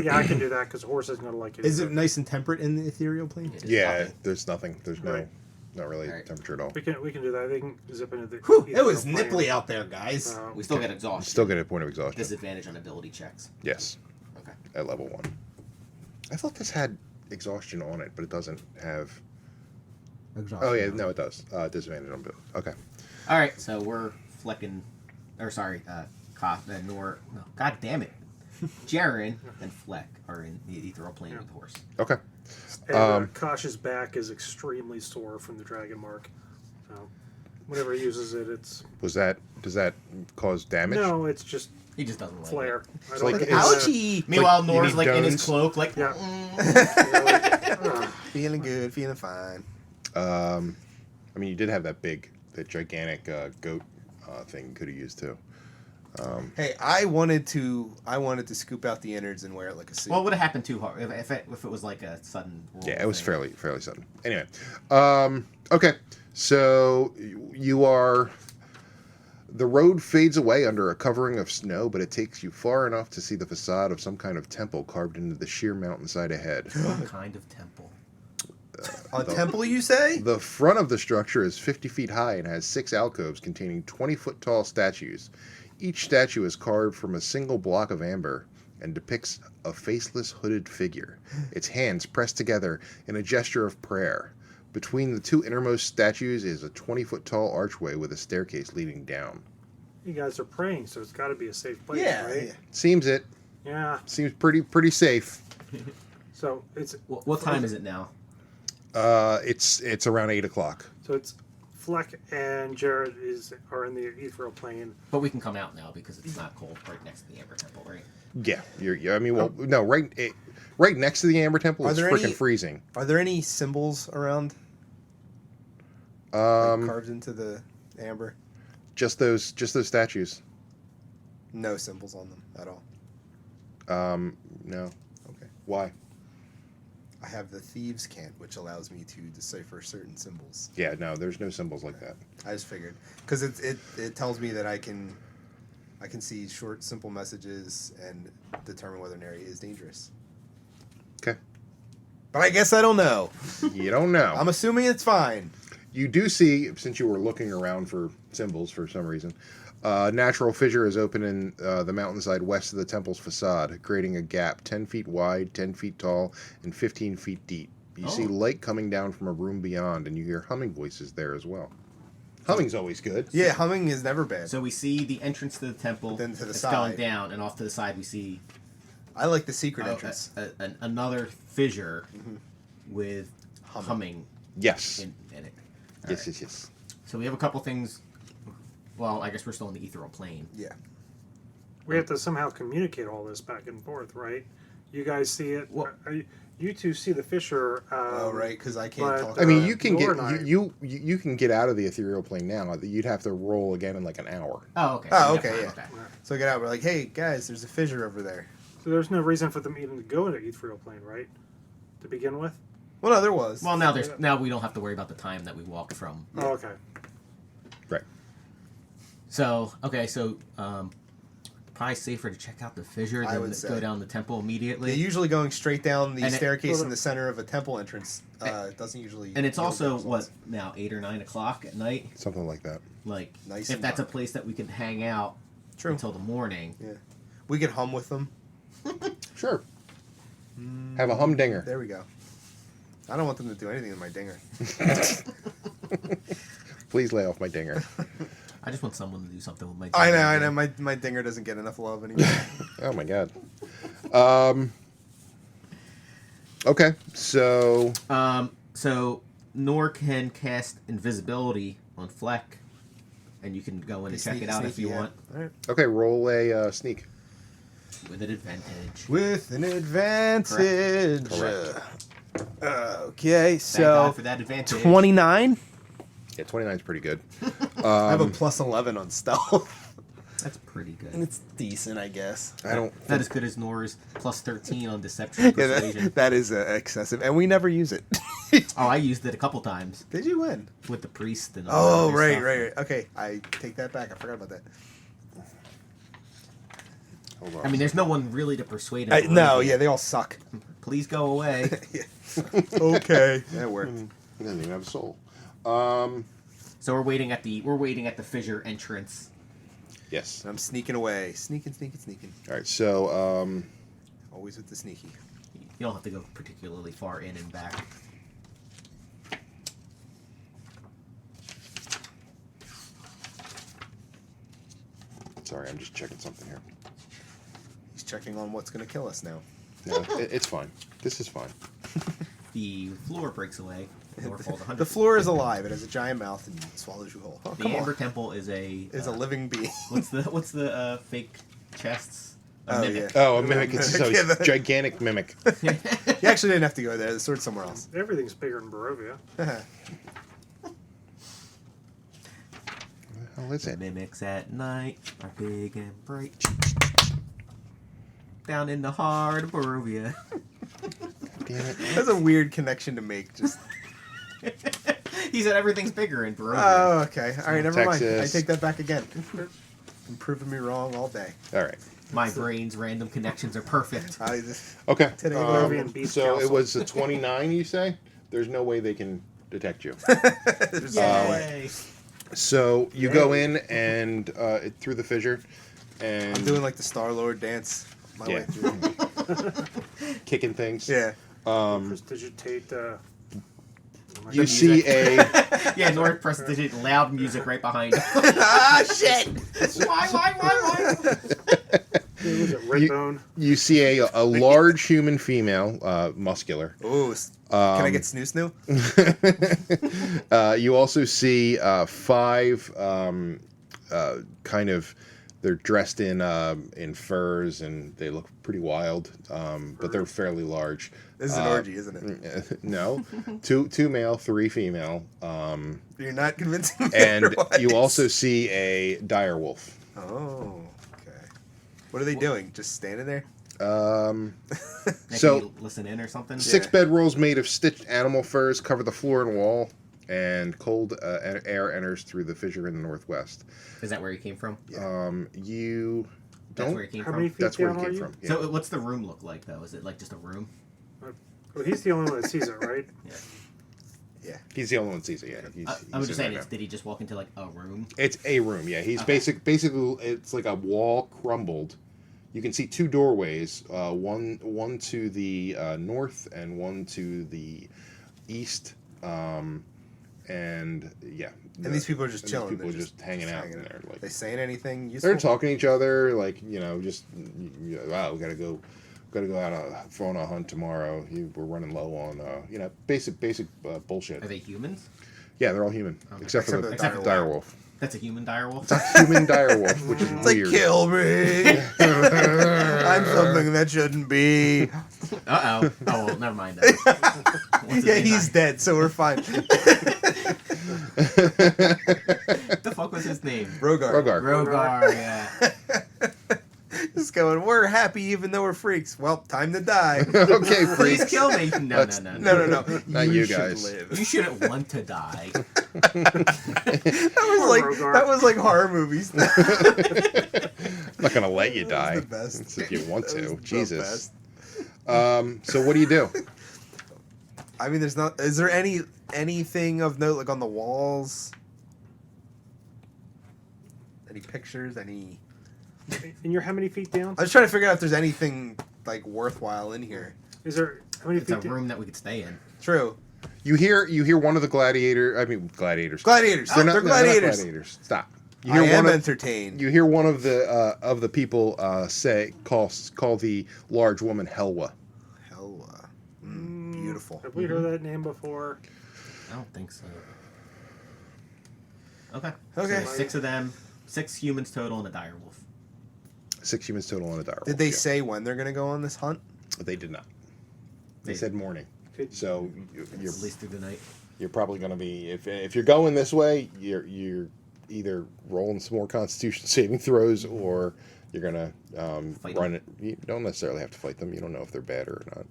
Yeah, I can do that because the horse isn't gonna like it. Is either. it nice and temperate in the ethereal plane? It is Yeah, nothing. there's nothing. There's no, Right. not really Alright. temperature at all. We can do that. They can zip into the. Whew, it was ethereal plane. nipply out there, guys. We still get exhaustion. Still get a point of exhaustion. Disadvantage on ability checks. Yes, Okay. at level 1. I thought this had exhaustion on it, but it doesn't have. Oh yeah, no, it does. Disadvantage on ability. Okay. All right, so we're Flecking, or sorry, Nor. No, God damn it, Jaren and Fleck are in the ethereal plane with the horse. Okay. And Kosh's back is extremely sore from the dragon mark. So whenever he uses it, it's Does that cause damage? no, it's just He just doesn't like flare. it. I It's don't like- think it's- Ouchie! Meanwhile, Like, you Nor's need like in his dones? cloak, like Yeah. Feeling good, feeling fine. I mean, you did have that gigantic goat thing you could have used too. Hey, I wanted to scoop out the innards and wear it like a suit. Well, it would have happened too hard if it was like a sudden. roll Yeah, it was thing. fairly sudden. Anyway, okay, so you are. The road fades away under a covering of snow, but it takes you far enough to see the facade of some kind of temple carved into the sheer mountainside ahead. Some kind of temple. A temple, you say? The front of the structure is 50 feet high and has 6 alcoves containing 20-foot tall statues. Each statue is carved from a single block of amber and depicts a faceless hooded figure, its hands pressed together in a gesture of prayer. Between the 2 innermost statues is a 20-foot tall archway with a staircase leading down. You guys are praying, so it's got to be a safe place, Yeah, right? yeah. Seems it. Yeah. Seems pretty safe. So it's What time is it now? It's around 8 o'clock. So it's Fleck and Jared are in the ethereal plane. But we can come out now because it's not cold right next to the Amber Temple, right? Yeah, I mean, well, no, right next to the Amber Temple, Are it's there freaking any- freezing. Are there any symbols around? Like carved into the amber? Just those statues. No symbols on them at all. No. Okay. Why? I have the Thieves' Cant, which allows me to decipher certain symbols. Yeah, no, there's no symbols like that. I just figured because it tells me that I can see short, simple messages and determine whether an area is dangerous. Okay. But I guess I don't know. You don't know. I'm assuming it's fine. You do see, since you were looking around for symbols for some reason, natural fissure is open in the mountainside west of the temple's facade, creating a gap 10 feet wide, 10 feet tall, and 15 feet deep. You see light coming down from a room beyond, and you hear humming voices there as well. Humming's always good. Yeah, humming is never bad. So we see the entrance to the temple. Then to the it's side. going down, and off to the side we see I like the secret entrance. another fissure with humming Yes. in it. Yes, yes, yes. So we have a couple things. Well, I guess we're still in the ethereal plane. Yeah. We have to somehow communicate all this back and forth, right? You guys see it. Well- You two see the fissure. Oh, right, because I can't but- talk. I mean, Uh, you can Nor get and I- you can get out of the ethereal plane now. You'd have to roll again in like an hour. Oh, okay. Oh, So okay, yeah. yeah. Okay. So I get out. We're like, hey guys, there's a fissure over there. So there's no reason for them even to go into ethereal plane, right? To begin with. Well, no, there was. Well, now we don't have to worry about the time that we walked from. Oh, okay. Right. So probably safer to check out the fissure I than would to say. go down the temple immediately. Yeah, usually going straight down the And staircase in the center of a temple entrance doesn't usually. And it's yield also good what results. now 8 or 9 o'clock at night. Something like that. Like Nice if and that's a dark. place that we can hang out True. until the morning. Yeah, we could hum with them. Sure. Have a humdinger. There we go. I don't want them to do anything to my dinger. Please lay off my dinger. I just want someone to do something with my. I know. My dinger doesn't get enough love anymore. Oh my god. Okay, so So Nor can cast invisibility on Fleck, and you can go in and check it out if you want All right. okay, roll a sneak. with an advantage. With an advantage. Correct. Okay, Thank God for that advantage. 29. Yeah, 29 is pretty good. I have a plus 11 on stealth. That's pretty good. It's decent, I guess. I don't. Not as good as Nor's plus 13 on deception and Yeah, persuasion. that is excessive, and we never use it. Oh, I used it a couple times Did you win? with the priest and Oh, other right, stuff. right. Okay, I take that back. I forgot about that. Hold on. I mean, there's no one really to persuade him. No, yeah, they all suck. Please go away. Okay, that worked. He doesn't even have a soul. So we're waiting at the fissure entrance. Yes. I'm sneaking away. Sneaking. All right. So, Always with the sneaky. You don't have to go particularly far in and back. sorry, I'm just checking something here. He's checking on what's going to kill us now. No, it's fine. This is fine. The floor breaks away. Nor falls 100 The floor is alive. It has a giant mouth and swallows you whole. Oh, The come Amber on. Temple is a Is a living being. what's the fake chests? A Oh, mimic. Oh, a mimic. It's so Yeah, the- gigantic mimic. You actually didn't have to go there. The sword's somewhere else. Everything's bigger in Barovia. How is it? Mimics at night are big and bright. Down in the heart of Barovia. Damn it. That's a weird connection to make. Just He said everything's bigger in Barovia. oh, okay. All right, never mind. I Texas. take that back again. Been proving me wrong all day. All right. My brain's random connections are perfect. I just Okay. Today, Barovian beef So it council. was a 29, you say? There's no way they can detect you. there's no way. Yay! So you go in and through the fissure, and I'm doing like the Star Lord dance my way Yeah. through. kicking things. Yeah. Prestidigitate. You see a Yeah, North prestidigit loud music right behind him. Ah shit! Why? Was it Redbone? you see a large human female, muscular. Ooh, can I get snoo snoo? You also see 5 kind of. They're dressed in furs and they look pretty wild, but they're fairly large. This is an orgy, isn't it? No, two male, 3 female, You're not convincing me. and otherwise. you also see a dire wolf. Oh, okay. What are they doing? Just standing there? Maybe So listen in or something. 6 bedrolls made of stitched animal furs cover the floor and wall, and cold air enters through the fissure in the northwest. Is that where you came from? You That's don't. where you came How from. many feet That's where down he are came you? from. Yeah. So what's the room look like though? Is it like just a room? Well, he's the only one that sees it, right? He's the only one that sees it. Yeah, he's I'm just in saying, there now. did he just walk into like a room? It's a room. Yeah, he's Okay. basically it's like a wall crumbled. You can see 2 doorways, one to the north and one to the east, and yeah. And these people are just and chilling. These people They're are just hanging out in there. They Like saying anything useful? they're talking to each other. Like just wow, we gotta go out on a hunt tomorrow. We're running low on basic bullshit. Are they humans? Yeah, they're all human except for the Except for direwolf. That's a human direwolf. It's a human direwolf, which is It's like, weird. kill me. I'm something that shouldn't be. Uh oh. Oh well, never mind. That. What's his Yeah, name? he's dead, so we're fine. The fuck was his name? Rogar. Rogar. Rogar. Yeah. Just going, we're happy even though we're freaks. Well, time to die. Okay, Please freaks. kill me. No, That's- No. Not you should guys. live. You shouldn't want to die. That was like horror movies. I'm not gonna let you die. the best. It's if you want That was to. the Jesus. best. So what do you do? I mean, there's not. Is there anything of note like on the walls? Any pictures? Any? And you're how many feet down? I was trying to figure out if there's anything like worthwhile in here. Is there how many It's a feet? room that we could stay in. True. You hear one of the gladiators. Gladiators. They're not gladiators. gladiators. Stop. You I hear am one of entertained. you hear one of the people call the large woman Helwa. Hella. Beautiful. Have we heard that name before? I don't think so. Okay. Okay. So 6 of them, 6 humans total, and a direwolf. 6 humans total on a direwolf. Did they yeah. say when they're gonna go on this hunt? They did not. They They- said morning. So you're At least through the night. you're probably going to be if you're going this way, you're either rolling some more Constitution saving throws or you're going to Fight run it. You don't necessarily have to fight them. You don't know if they're bad or not.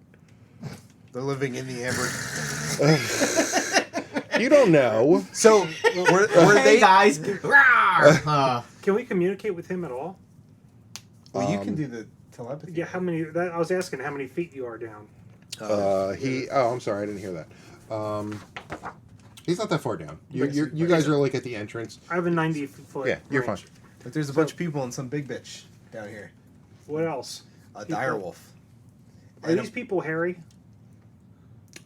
They're living in the amber. You don't know. So were Hey they? guys! Rawr! Can we communicate with him at all? Well, you can do the telepathy. Yeah, how many? I was asking how many feet you are down. I'm sorry, I didn't hear that. He's not that far down. You guys are like at the entrance. I have a 90-foot. Yeah, you're fine. range. But there's a bunch of people and some big bitch down here. What else? A People. direwolf. Are these people hairy?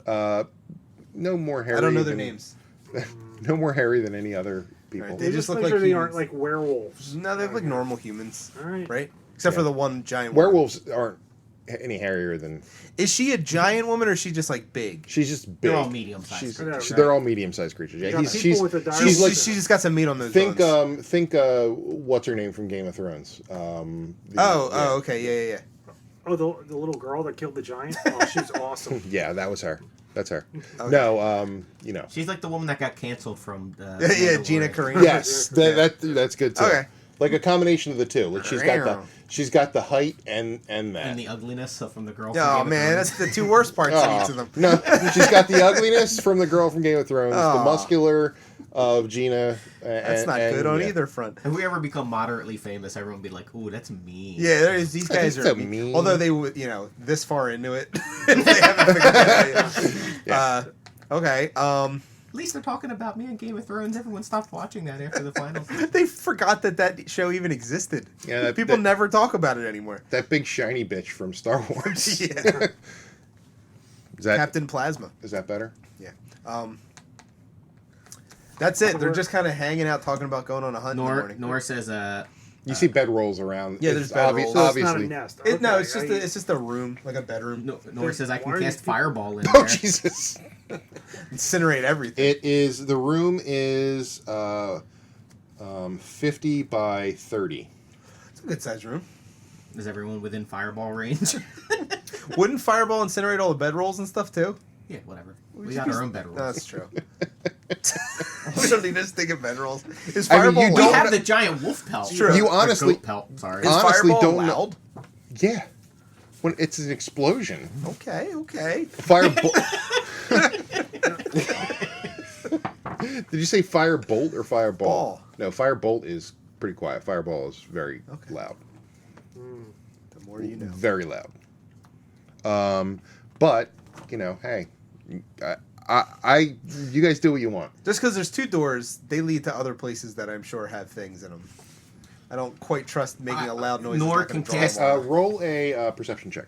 No more hairy. I don't know their than- names. No more hairy than any other people. Right, They They just just look make like sure they humans. aren't like werewolves. No, they look like normal humans, All right. right? Except Yeah. for the one giant woman. Werewolves aren't any hairier than. Is she a giant woman or is she just like big? She's just big. They're all medium-sized She's, creatures, they're all medium-sized creatures. Yeah, You got he's, people she's, with a dire she's like she just got some meat on those think bones. what's her name from Game of Thrones? Okay, yeah. Oh, the little girl that killed the giant. Oh, she's awesome. Yeah, that was her. That's her. Okay. No, She's like the woman that got canceled from. Yeah, Gina Mandalorian. Carano. yes, that's good too. Okay. Like a combination of the two. Like she's got the height and that. And the ugliness from the girl. From Oh Game of man, Thrones. that's the two worst parts of each of them. No, she's got the ugliness from the girl from Game of Thrones, the Aw. muscular of Gina. That's not good on yeah. either front. If we ever become moderately famous, everyone would be like, "Ooh, that's mean." Yeah, these guys That's are so mean. mean. Although they would, this far into it, they haven't figured that out. Okay. At least they're talking about me in Game of Thrones. Everyone stopped watching that after the finals. They forgot that show even existed. Yeah, People never talk about it anymore. That big shiny bitch from Star Wars. Yeah. Is that Captain Plasma. is that better? Yeah. That's it. They're just kind of hanging out, talking about going on a hunt in the morning. Nor says, You see bedrolls around. Yeah, It's there's bedrolls. obvious- So it's not a obviously. nest. No, Okay, it's just a room, like a bedroom. Nor says I Why can are cast these people- fireball in Oh there. Jesus! Incinerate everything. It is the room is 50 by 30. It's a good sized room. Is everyone within fireball range? Wouldn't Fireball incinerate all the bedrolls and stuff too? Yeah, whatever. Would We you got be- our own bedrolls. No, that's true. We don't need to stick at minerals. Is I mean, fireball you We don't- loud? have the giant wolf pelt. True. You Or honestly- goat pelt. Sorry. Is honestly fireball don't know- loud? Yeah. When it's an explosion. Okay, okay. Firebolt. Did you say firebolt or fireball? Ball. No, firebolt is pretty quiet. Fireball is very Okay. loud. The more you know. Very loud. But you know, hey, you guys do what you want. Just because there's two doors, they lead to other places that I'm sure have things in them. I don't quite trust making a loud noise. Nor It's not gonna can draw cast- them all. Roll a perception check.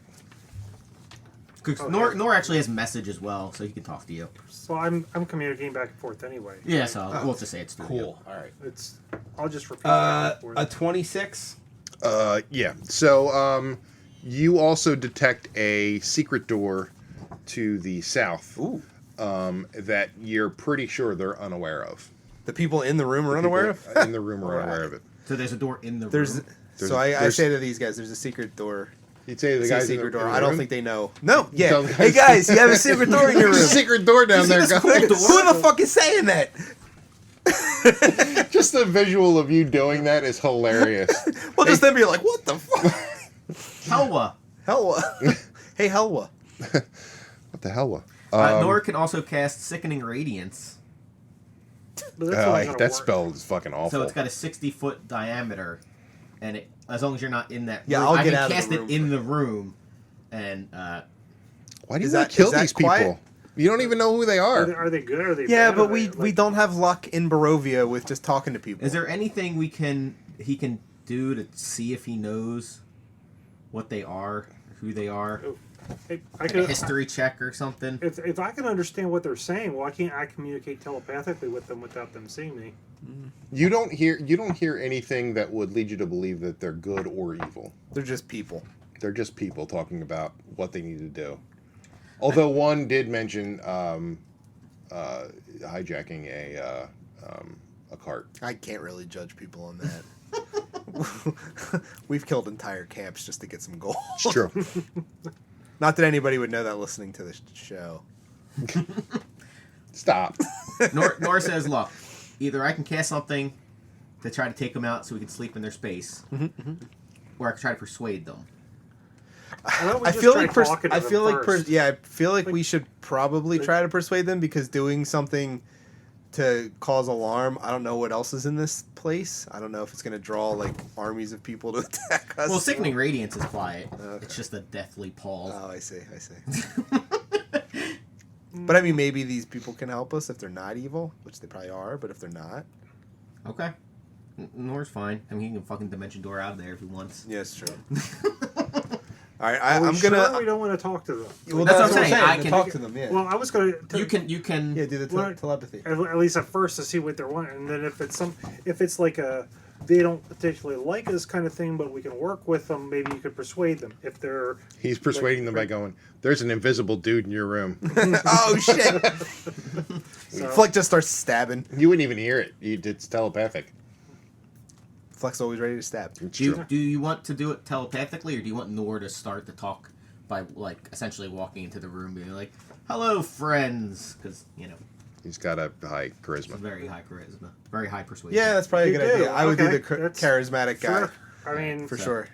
'Cause Nor actually has message as well, so he can talk to you. Well, I'm communicating back and forth anyway. Yeah, so we'll just say it's through you. Cool. All right. I'll just repeat back and forth. A 26. Yeah. So, you also detect a secret door to the south. Ooh. That you're pretty sure they're unaware of. The people in the room are unaware of? People in the room are unaware of it. So there's a door in the There's room. I there's- say to these guys, there's a secret door. You'd say the It's a guys in secret the, door. in the I don't room? think they know. No, yeah. Tell the Hey guys- guys, you have a secret door in your There's a room. secret door down there. Who guys. the fuck is saying that? Just the visual of you doing that is hilarious. Well, just them be like, what the fuck? Helwa. Helwa. Hey, Helwa. What the hell? Nor can also cast Sickening Radiance. But that's only gonna that work. spell is fucking awful. So it's got a 60-foot diameter, and as long as you're not in that Yeah, room, I'll I get can out of cast the it room. in the room, and Why do you Is want that- to kill is that these people? quiet? You don't even know who they are. Are they good? Or are they Yeah, bad? but Are they, we don't have luck in Barovia with just talking to people. is there anything he can do to see if he knows what they are, who they are? Hey, I Like could, a history check or something? if I can understand what they're saying, why can't I communicate telepathically with them without them seeing me? You don't hear anything that would lead you to believe that they're good or evil. They're just people. They're just people talking about what they need to do. Although one did mention hijacking a cart. I can't really judge people on that. We've killed entire camps just to get some gold. It's true. Not that anybody would know that listening to this show. Stop. Nor says, look, either I can cast something to try to take them out so we can sleep in their space, or I can try to persuade them. Why don't we I just feel try like talking to I them feel like first? I feel like we should probably try to persuade them because doing something to cause alarm, I don't know what else is in this place. I don't know if it's going to draw like armies of people to attack us. Well, Sickening Radiance is quiet. Okay. It's just a deathly pall. Oh, I see. But I mean, maybe these people can help us if they're not evil, which they probably are. But if they're not, Okay. Nor's fine. I mean, he can fucking Dimension Door out of there if he wants. yeah, it's true. All right, Are we I'm gonna. Sure we don't want to talk to them. Well, That's what I'm what saying. I to can- talk to them. Yeah. Well, I was going to. You can. Yeah, do the What? telepathy. At least at first to see what they're wanting, and then if it's like a they don't particularly like us kind of thing, but we can work with them. Maybe you could persuade them if they're. He's persuading them by going, "There's an invisible dude in your room." Oh shit! So- Fleck just starts stabbing. You wouldn't even hear it. It's telepathic. Fleck's always ready to stab. It's Do true. you want to do it telepathically, or do you want Nor to start the talk by like essentially walking into the room, being like, "Hello, friends," because He's got a high it's charisma. very high charisma, very high persuasion. Yeah, that's probably a You good do, idea. I would do okay, the that's- charismatic guy Sure. I mean, for So- sure.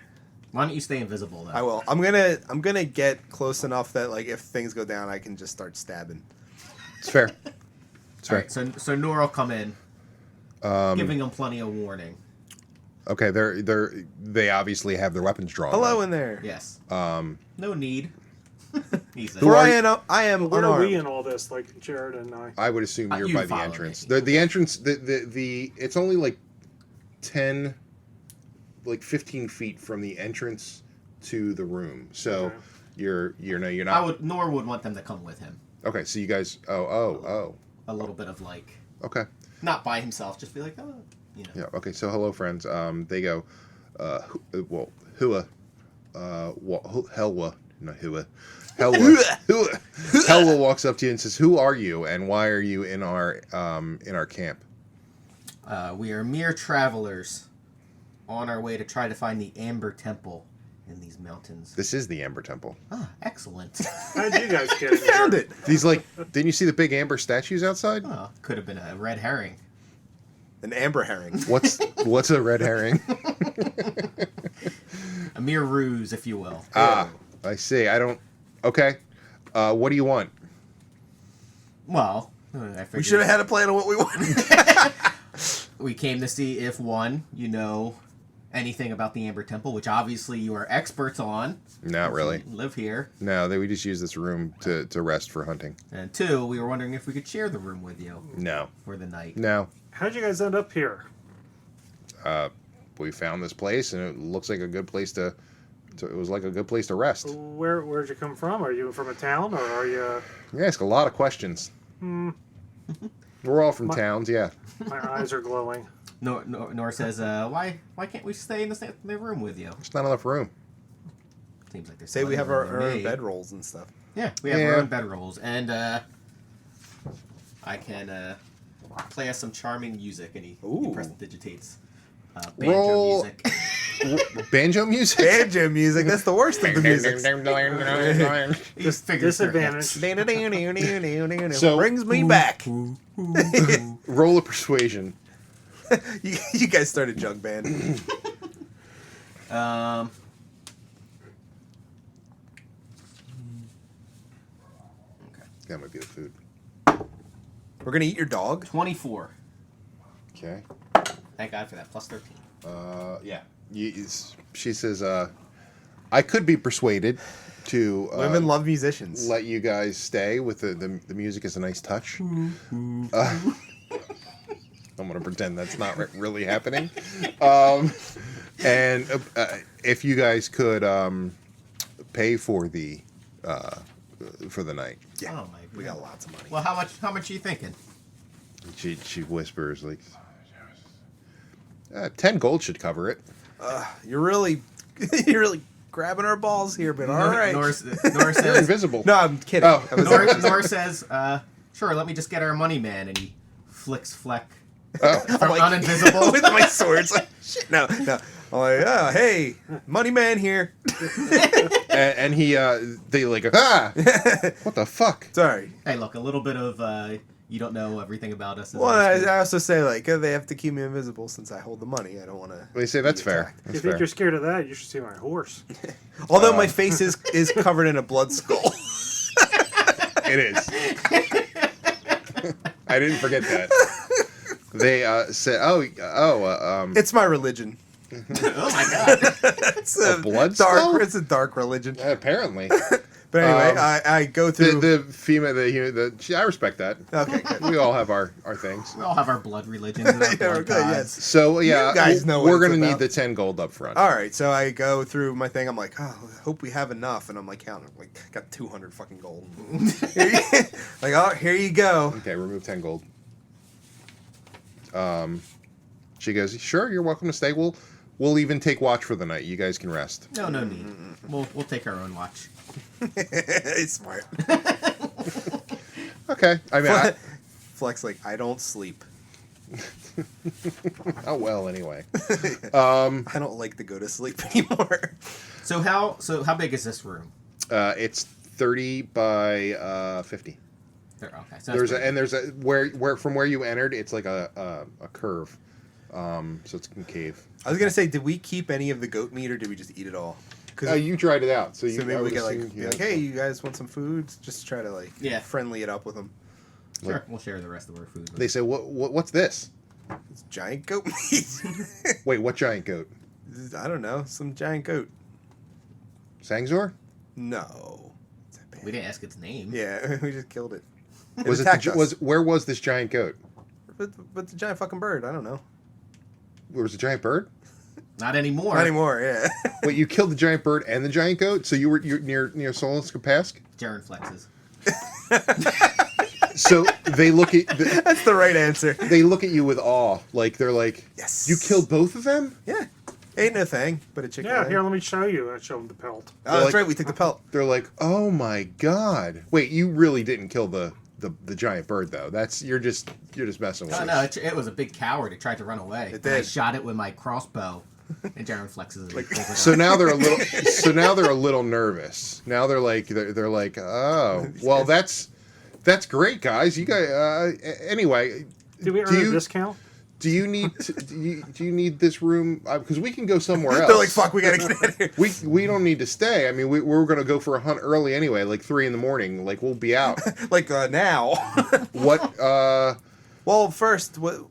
Why don't you stay invisible though? I will. I'm gonna get close enough that like if things go down, I can just start stabbing. It's fair. It's All fair. right, so Nor will come in, giving them plenty of warning. Okay, they obviously have their weapons drawn. Hello in there. Yes. No need. He said. For are I am where are we unarmed. in all this? Like Jared and I. I would assume you're You by the follow entrance. me. The entrance. The it's only like 10, like 15 feet from the entrance to the room. So Okay. you're not. Nor would want them to come with him. Okay, so you guys. Oh. A little bit of like, Okay. not by himself, just be like, oh, Yeah. Okay. So hello, friends. They go. Hua. Helwa. Not Hua. Helwa. Hua. Helwa walks up to you and says, "Who are you, and why are you in our camp?" we are mere travelers on our way to try to find the Amber Temple in these mountains. This is the Amber Temple. Ah, excellent. How did you guys get in Found here? it. These like, didn't you see the big amber statues outside? Oh, could have been a red herring. An amber herring. What's a red herring? A mere ruse, if you will. Ah, I see. I don't. Okay. What do you want? Well, I figured We should have had a plan of what we wanted. we came to see if, one, you know anything about the Amber Temple, which obviously you are experts on. Not really. You live here. No, we just use this room to rest for hunting. And two, we were wondering if we could share the room with you No. for the night. No. How'd you guys end up here? We found this place, and it looks like a good place to it was like a good place to rest. Where'd you come from? Are you from a town, or are you? You ask a lot of questions. We're all from towns, yeah. My eyes are glowing. Nor says, why can't we stay in the room with you? There's not enough room. Seems like there's Say we have plenty our of room own me. bedrolls and stuff. Yeah, we have Yeah. our own bedrolls, and I can play us some charming music, and he Ooh. prestidigitates banjo Roll- music. Banjo music? Banjo music. That's the worst of the music. Just figures Disadvantage. So- Brings me back. Roll a persuasion. You guys started jug band. That might be the food. We're gonna eat your dog. 24. Okay. Thank God for that. Plus 13. Yeah. She says, I could be persuaded to Women love musicians. let you guys stay with the music is a nice touch. I'm going to pretend that's not really happening. And if you guys could pay for the night. Yeah. Oh my God. We got lots of money. Well, how much are you thinking? She whispers like, 10 gold should cover it. You're really grabbing our balls here, but all right. Nor You're says, invisible. No, I'm kidding. Oh. I was- Nor says, sure, let me just get our money man, and he flicks Fleck Oh. from like- uninvisible. with my swords. Like, shit, no. I'm like, oh, hey, money man here. and he they like what the fuck? Sorry. Hey, look, a little bit of you don't know everything about us. Is Well, always good. I also say like they have to keep me invisible since I hold the money. I don't want to. They say that's fair. If That's you think fair. you're scared of that, you should see my horse. Although my face is covered in a blood skull. It is. I didn't forget that. They said, It's my religion. Oh my God. It's A blood dark. skull? It's a dark religion. apparently But anyway, I go through. the female I respect that. Okay, good. We all have our things. We all have our blood religions. And our Yeah, blood we're good, gods. yes. So yeah, You guys know what we're it's gonna need about. the 10 gold up front. All right, so I go through my thing. I'm like, oh, I hope we have enough, and I'm like counting. I'm like, got 200 fucking gold. Like, oh, here you go. Okay, remove 10 gold. She goes, sure, you're welcome to stay. We'll even take watch for the night. You guys can rest. No need. We'll take our own watch. It's smart. Okay. I mean, Flex like, I don't sleep. oh well. Anyway, I don't like to go to sleep anymore. So how big is this room? it's 30 by 50. Okay, so that's There's pretty- where from where you entered, it's like a curve. So it's a cave. I was gonna say, did we keep any of the goat meat, or did we just eat it all? Because You dried it out, so you. so maybe I we would get assume like, you be had like, hey, you guys want some food? Just try to like, Yeah. friendly it up with them. sure, we'll share the rest of our food. They say, what's this? It's giant goat meat. Wait, what giant goat? I don't know, some giant goat. Sangzor? No. It's a We bad- didn't ask its name. Yeah, we just killed it. Was it attacked us. where was this giant goat? But the giant fucking bird. I don't know. Where was a giant bird? Not anymore. Not anymore. Yeah. Wait, you killed the giant bird and the giant goat, so you're near Solinska Pask? Jaren flexes. So they look at That's the right answer. they look at you with awe, like they're like, Yes. you killed both of them? Yeah. Ain't no thing, but a chicken. Yeah, leg. here, let me show you. I show him the pelt. Oh, that's like- right. We took the pelt. They're like, oh my god! Wait, you really didn't kill the giant bird though? You're just messing with Oh us. no, it was a big coward. It tried to run away. It And I did. shot it with my crossbow And Jaren flexes it. Like- So now they're a little. So now they're a little nervous. Now they're like, oh, well, that's great, guys. You guys. Anyway, Did we earn do a you- discount? do you need this room? Because we can go somewhere else. They're like, fuck, we gotta get out of here. We don't need to stay. I mean, we're gonna go for a hunt early anyway, like 3 a.m. Like we'll be out. Like now. What? Well, first, what?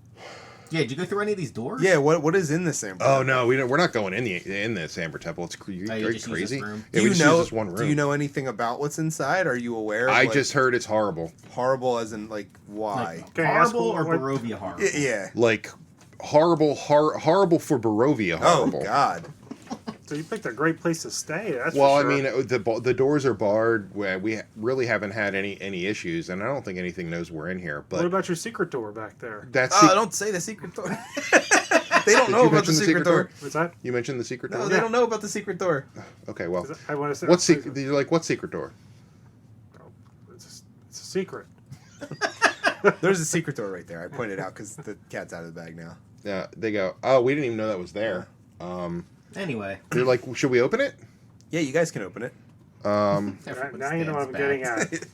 Yeah, did you go through any of these doors? Yeah, what is in this amber? Oh no, we're not going in this Amber Temple. It's you are you just use crazy? this room? Yeah, Do we you just know? use this one room. Do you know anything about what's inside? Are you aware? Of, I like, just heard it's horrible. horrible, as in like why? Like, Can I ask horrible or what- Barovia horrible? Yeah. Like horrible for Barovia. Horrible. Oh God. So you picked a great place to stay. That's Well, for I sure. mean, the doors are barred. We really haven't had any issues, and I don't think anything knows we're in here. What But about your secret door back there? that's Oh, don't say the secret door. They don't Did know you about mention the the secret secret door. What's that? you mentioned the secret No, door. they don't know about the secret door. Okay, well, 'Cause I want to say what secret? You're like, what secret door? It's a secret. There's a secret door right there. I pointed out because the cat's out of the bag now. Yeah, they go. Oh, we didn't even know that was there. Anyway, They're like, should we open it? Yeah, you guys can open it. everyone Now you know what I'm stands getting back. at.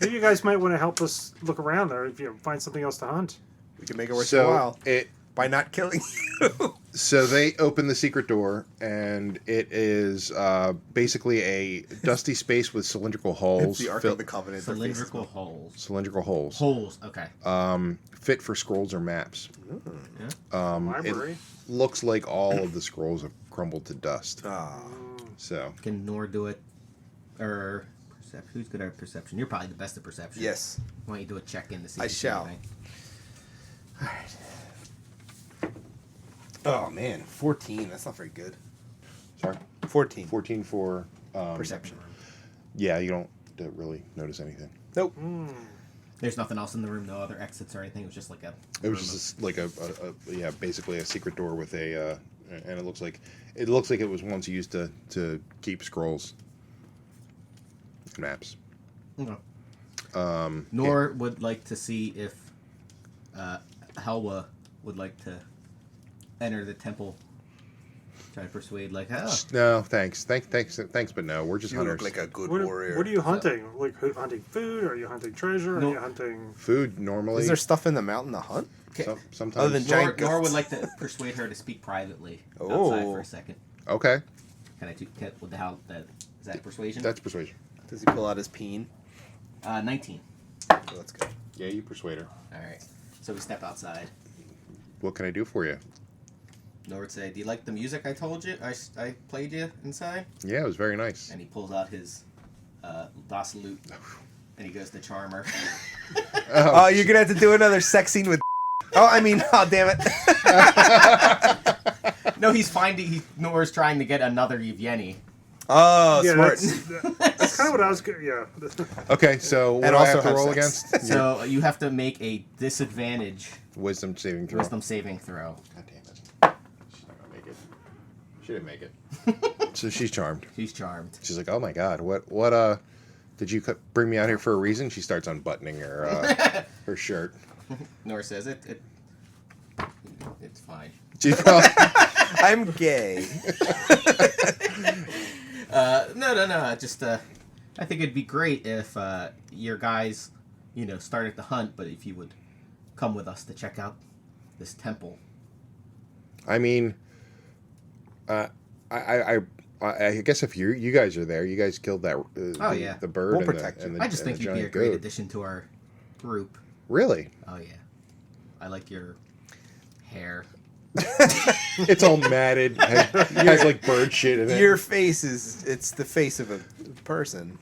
Maybe you guys might want to help us look around there if you find something else to hunt. We can make it worth your while it. by not killing you. So they open the secret door, and it is basically a dusty space with cylindrical holes. It's the Ark fill- of the Covenant. Their faces Cylindrical go- holes. cylindrical holes. Holes. Okay. Fit for scrolls or maps. It Library. looks like all of the scrolls have crumbled to dust. Ah. So Can Nor do it? Or who's good at perception? You're probably the best at perception. Yes. Why don't you do a check in to see? I if you see shall. anything? Oh man, 14. That's not very good. sorry, 14. 14 for Perception. Yeah, you don't really notice anything. Nope. There's nothing else in the room. No other exits or anything. It was just like a. It was room just like a basically a secret door with a and it looks like it was once used to keep scrolls and maps. of- Okay. Nor would like to see if Helwa would like to enter the temple. Try to persuade, like, oh, No, thanks, but no. We're just You hunters. look like a good What, warrior. what are you hunting? Like hunting food? Are you hunting treasure? No. Are you hunting? Food normally. Is there stuff in the mountain to hunt? Sometimes. Other than giant Nor goats? would like to persuade her to speak privately outside Oh. for a second. Okay, Can I do with the how that is that persuasion? that's persuasion. Does he pull out his peen? 19. Oh, that's good. Yeah, you persuade her. All right. So we step outside. What can I do for you? Nor would say, "Do you like the music I told you? I played you inside." Yeah, it was very nice. And he pulls out his Das Lute, and he goes to charm her. Oh, you're gonna have to do another sex scene with. Oh, I mean, oh damn it. No, he's finding. Nor's trying to get another Yevgeny. Oh, Yeah, smart. that's kind of what I was. Yeah. Okay, so what And do I also have to have roll sex. against? So you have to make a disadvantage Wisdom saving throw. wisdom saving throw. God damn it. She's not gonna make it. She didn't make it. So she's charmed. She's charmed. She's like, oh my god, what did you bring me out here for a reason? She starts unbuttoning her her shirt. Nor says it's fine. She's probably, I'm gay. No. Just I think it'd be great if your guys, started the hunt, but if you would come with us to check out this temple. I mean, I guess if you guys are there, you guys killed that Yeah. the bird We'll and, protect the, you. and the I just and think the you'd be a giant great goat. addition to our group. Really? Oh yeah, I like your hair. It's all matted. Has like bird shit in it. Your face it's the face of a person.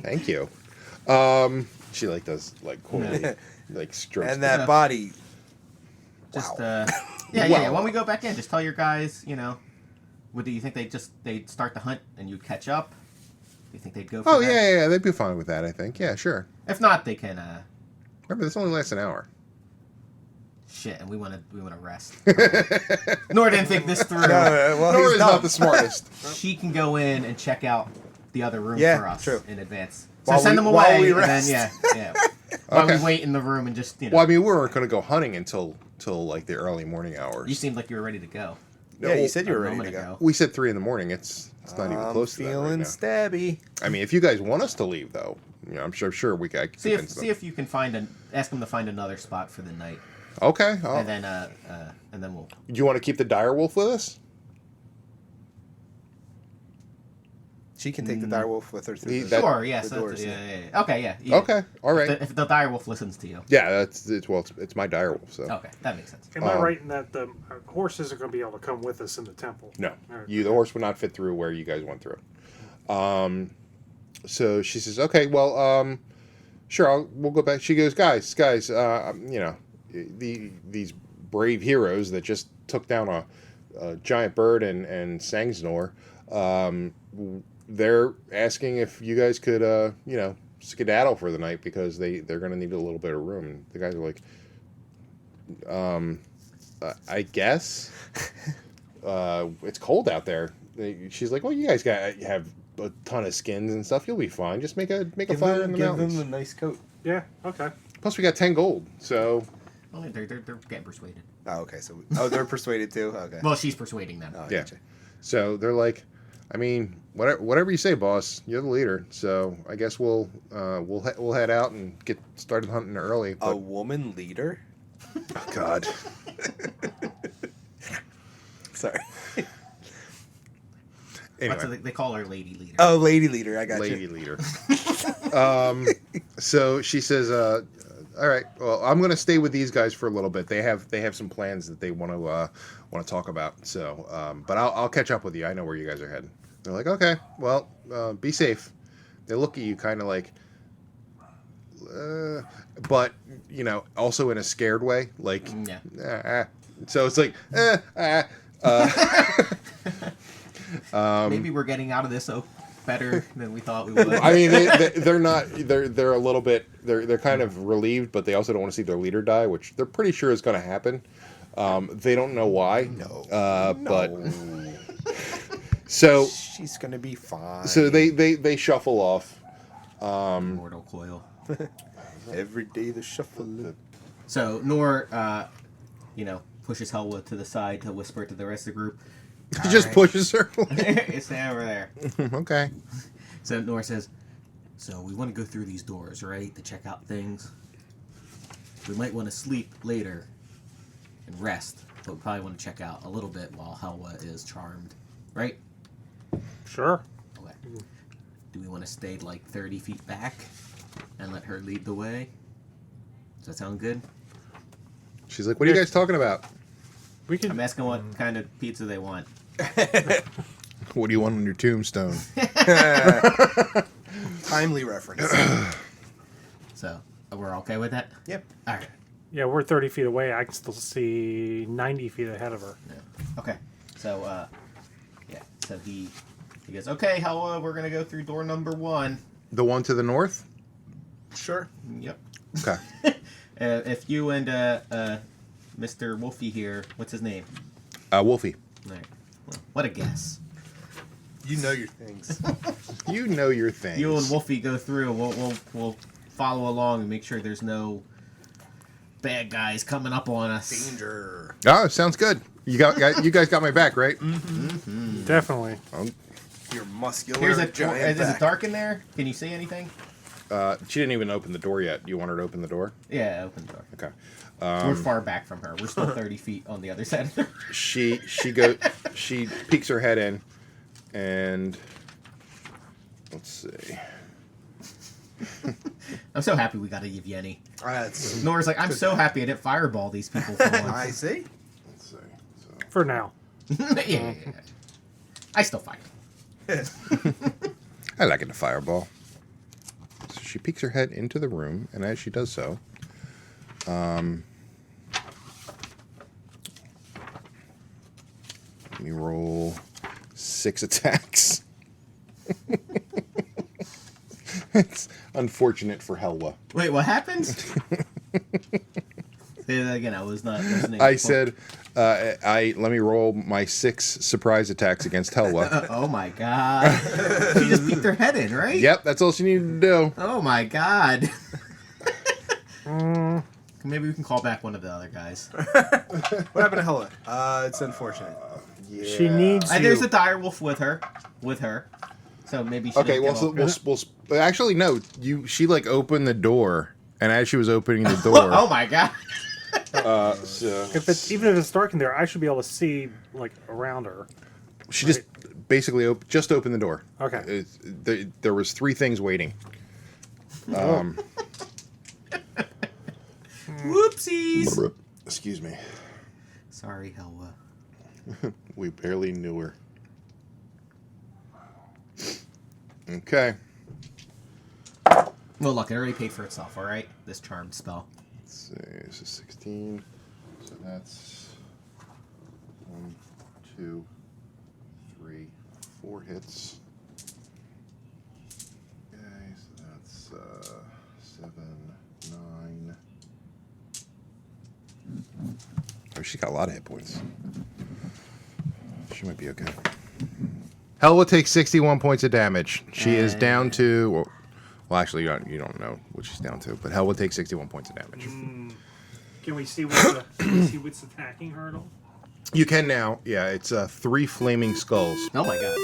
Thank you. She like does like quarterly, like strokes. And that Yeah. body. Just Wow. yeah. When we go back in, just tell your guys. What do you think they'd start the hunt and you'd catch up? Do you think they'd go? For Oh that? yeah, they'd be fine with that. I think. Yeah, sure. If not, they can. Remember, this only lasts an hour. Shit, and we want to rest. Nor didn't think this through. Well, Nor he's is dumb. not the smartest. She can go in and check out the other room Yeah, for us true. in advance. So While send we- them while away, we and then rest. yeah. While Okay. we wait in the room and just Well, I mean, we weren't going to go hunting until till like the early morning hours. You seemed like you were ready to go. No, Yeah, you said you were A ready to moment go. ago. we said 3 in the morning. It's not even close to that right Feeling now. stabby. I mean, if you guys want us to leave, though, I'm sure we can See if convince them. see if you can ask them to find another spot for the night, Okay. and then we'll. Do you want to keep the dire wolf with us? She can take the direwolf with her through That- Sure. Yes. the doors, yeah. Okay. Yeah. yeah. Okay. All right. If the direwolf listens to you. Yeah, it's my dire wolf. So Okay, that makes sense. Am I right in that the horse isn't going to be able to come with us in the temple? no, All right. the horse would not fit through where you guys went through. So she says, okay, well, sure, we'll go back. She goes, guys, these brave heroes that just took down a giant bird and Sangsnor, they're asking if you guys could, skedaddle for the night because they're going to need a little bit of room. And the guys are like, I guess. It's cold out there. She's like, well, you guys have a ton of skins and stuff. You'll be fine. Just make a fire in the give mountains. them the nice coat. Yeah. Okay. Plus, we got 10 gold. So Oh, they're getting persuaded. Oh, okay. So they're persuaded too. Okay. Well, she's persuading them. Oh, yeah. gotcha. So they're like, I mean, whatever you say, boss. You're the leader. So I guess we'll head out and get started hunting early. But, A woman leader. oh, God. Sorry. That's Anyway, what they call her lady leader. Oh, lady leader. I got lady you. leader. So she says, all right, well, I'm going to stay with these guys for a little bit. They have some plans that they want to talk about. So, but I'll catch up with you. I know where you guys are heading. They're like, okay, well, be safe. They look at you kind of like, but also in a scared way, like, Yeah. So it's like, Maybe we're getting out of this better than we thought we would. I mean, they're not. They're a little bit. They're kind of relieved, but they also don't want to see their leader die, which they're pretty sure is going to happen. They don't know why. No. But so She's gonna be fine. so they shuffle off. Mortal coil. Every day the shuffle. So Nor, pushes Helwa to the side to whisper to the rest of the group. He just pushes her. It's over there. Okay. So Nor says, so we want to go through these doors, right, to check out things. We might want to sleep later and rest, but we probably want to check out a little bit while Helwa is charmed, right? Sure. Okay. Do we want to stay like 30 feet back and let her lead the way? Does that sound good? She's like, "What are you guys talking about? We can. I'm asking what kind of pizza they want. What do you want on your tombstone?" Timely reference. So, we're okay with that? Yep. All right. Yeah, we're 30 feet away. I can still see 90 feet ahead of her. Okay. So, So he goes, okay, Helwa, we're going to go through door number 1. The one to the north. Sure. Yep. Okay. If you and Mr. Wolfie here, what's his name? Wolfie. All right. Well, what a guess. You know your things. You know your thing. You and Wolfie go through. We'll follow along and make sure there's no bad guys coming up on us. Danger. Oh, sounds good. You guys got my back, right? Definitely. Your muscular Here's a giant is back. it dark in there? Can you see anything? She didn't even open the door yet. Do you want her to open the door? Yeah, open the door. Okay. We're far back from her. We're still 30 feet on the other side. She peeks her head in, and let's see. I'm so happy we got a Yevgeny. That's, Nora's like, I'm so happy I didn't fireball these people for I once. see. Let's see. For now. yeah. I still fight. I like it, a fireball. So she peeks her head into the room, and as she does so, let me roll 6 attacks. It's unfortunate for Helwa. Wait, what happened? Say that again. I was not listening. I said, let me roll my 6 surprise attacks against Helwa. Oh my god. She just peeked her head in, right? Yep, that's all she needed to do. Oh my god. Come Maybe we can call back one of the other guys. What happened to Hella? It's unfortunate. Yeah. She needs you. There's a dire wolf with her. So maybe she Okay, didn't well, get so off- we'll actually no. She like opened the door, and as she was opening the door, Oh my god. so Even if it's dark in there, I should be able to see like around her. she just basically just opened the door. Okay. There was 3 things waiting. Whoopsies. Excuse me. Sorry, Helwa. We barely knew her. Okay. Well, look, it already paid for itself. All right, this charm spell. Let's see. This is 16. So that's 1, 2, 3, 4 hits. Okay, so that's 7, 9. Oh, she got a lot of hit points. She might be okay. Helwa takes 61 points of damage. She is down to. Well, actually, you don't know what she's down to, but Helwa takes 61 points of damage. Can we see what's attacking her at all? You can now. Yeah, it's 3 flaming skulls. Oh my god.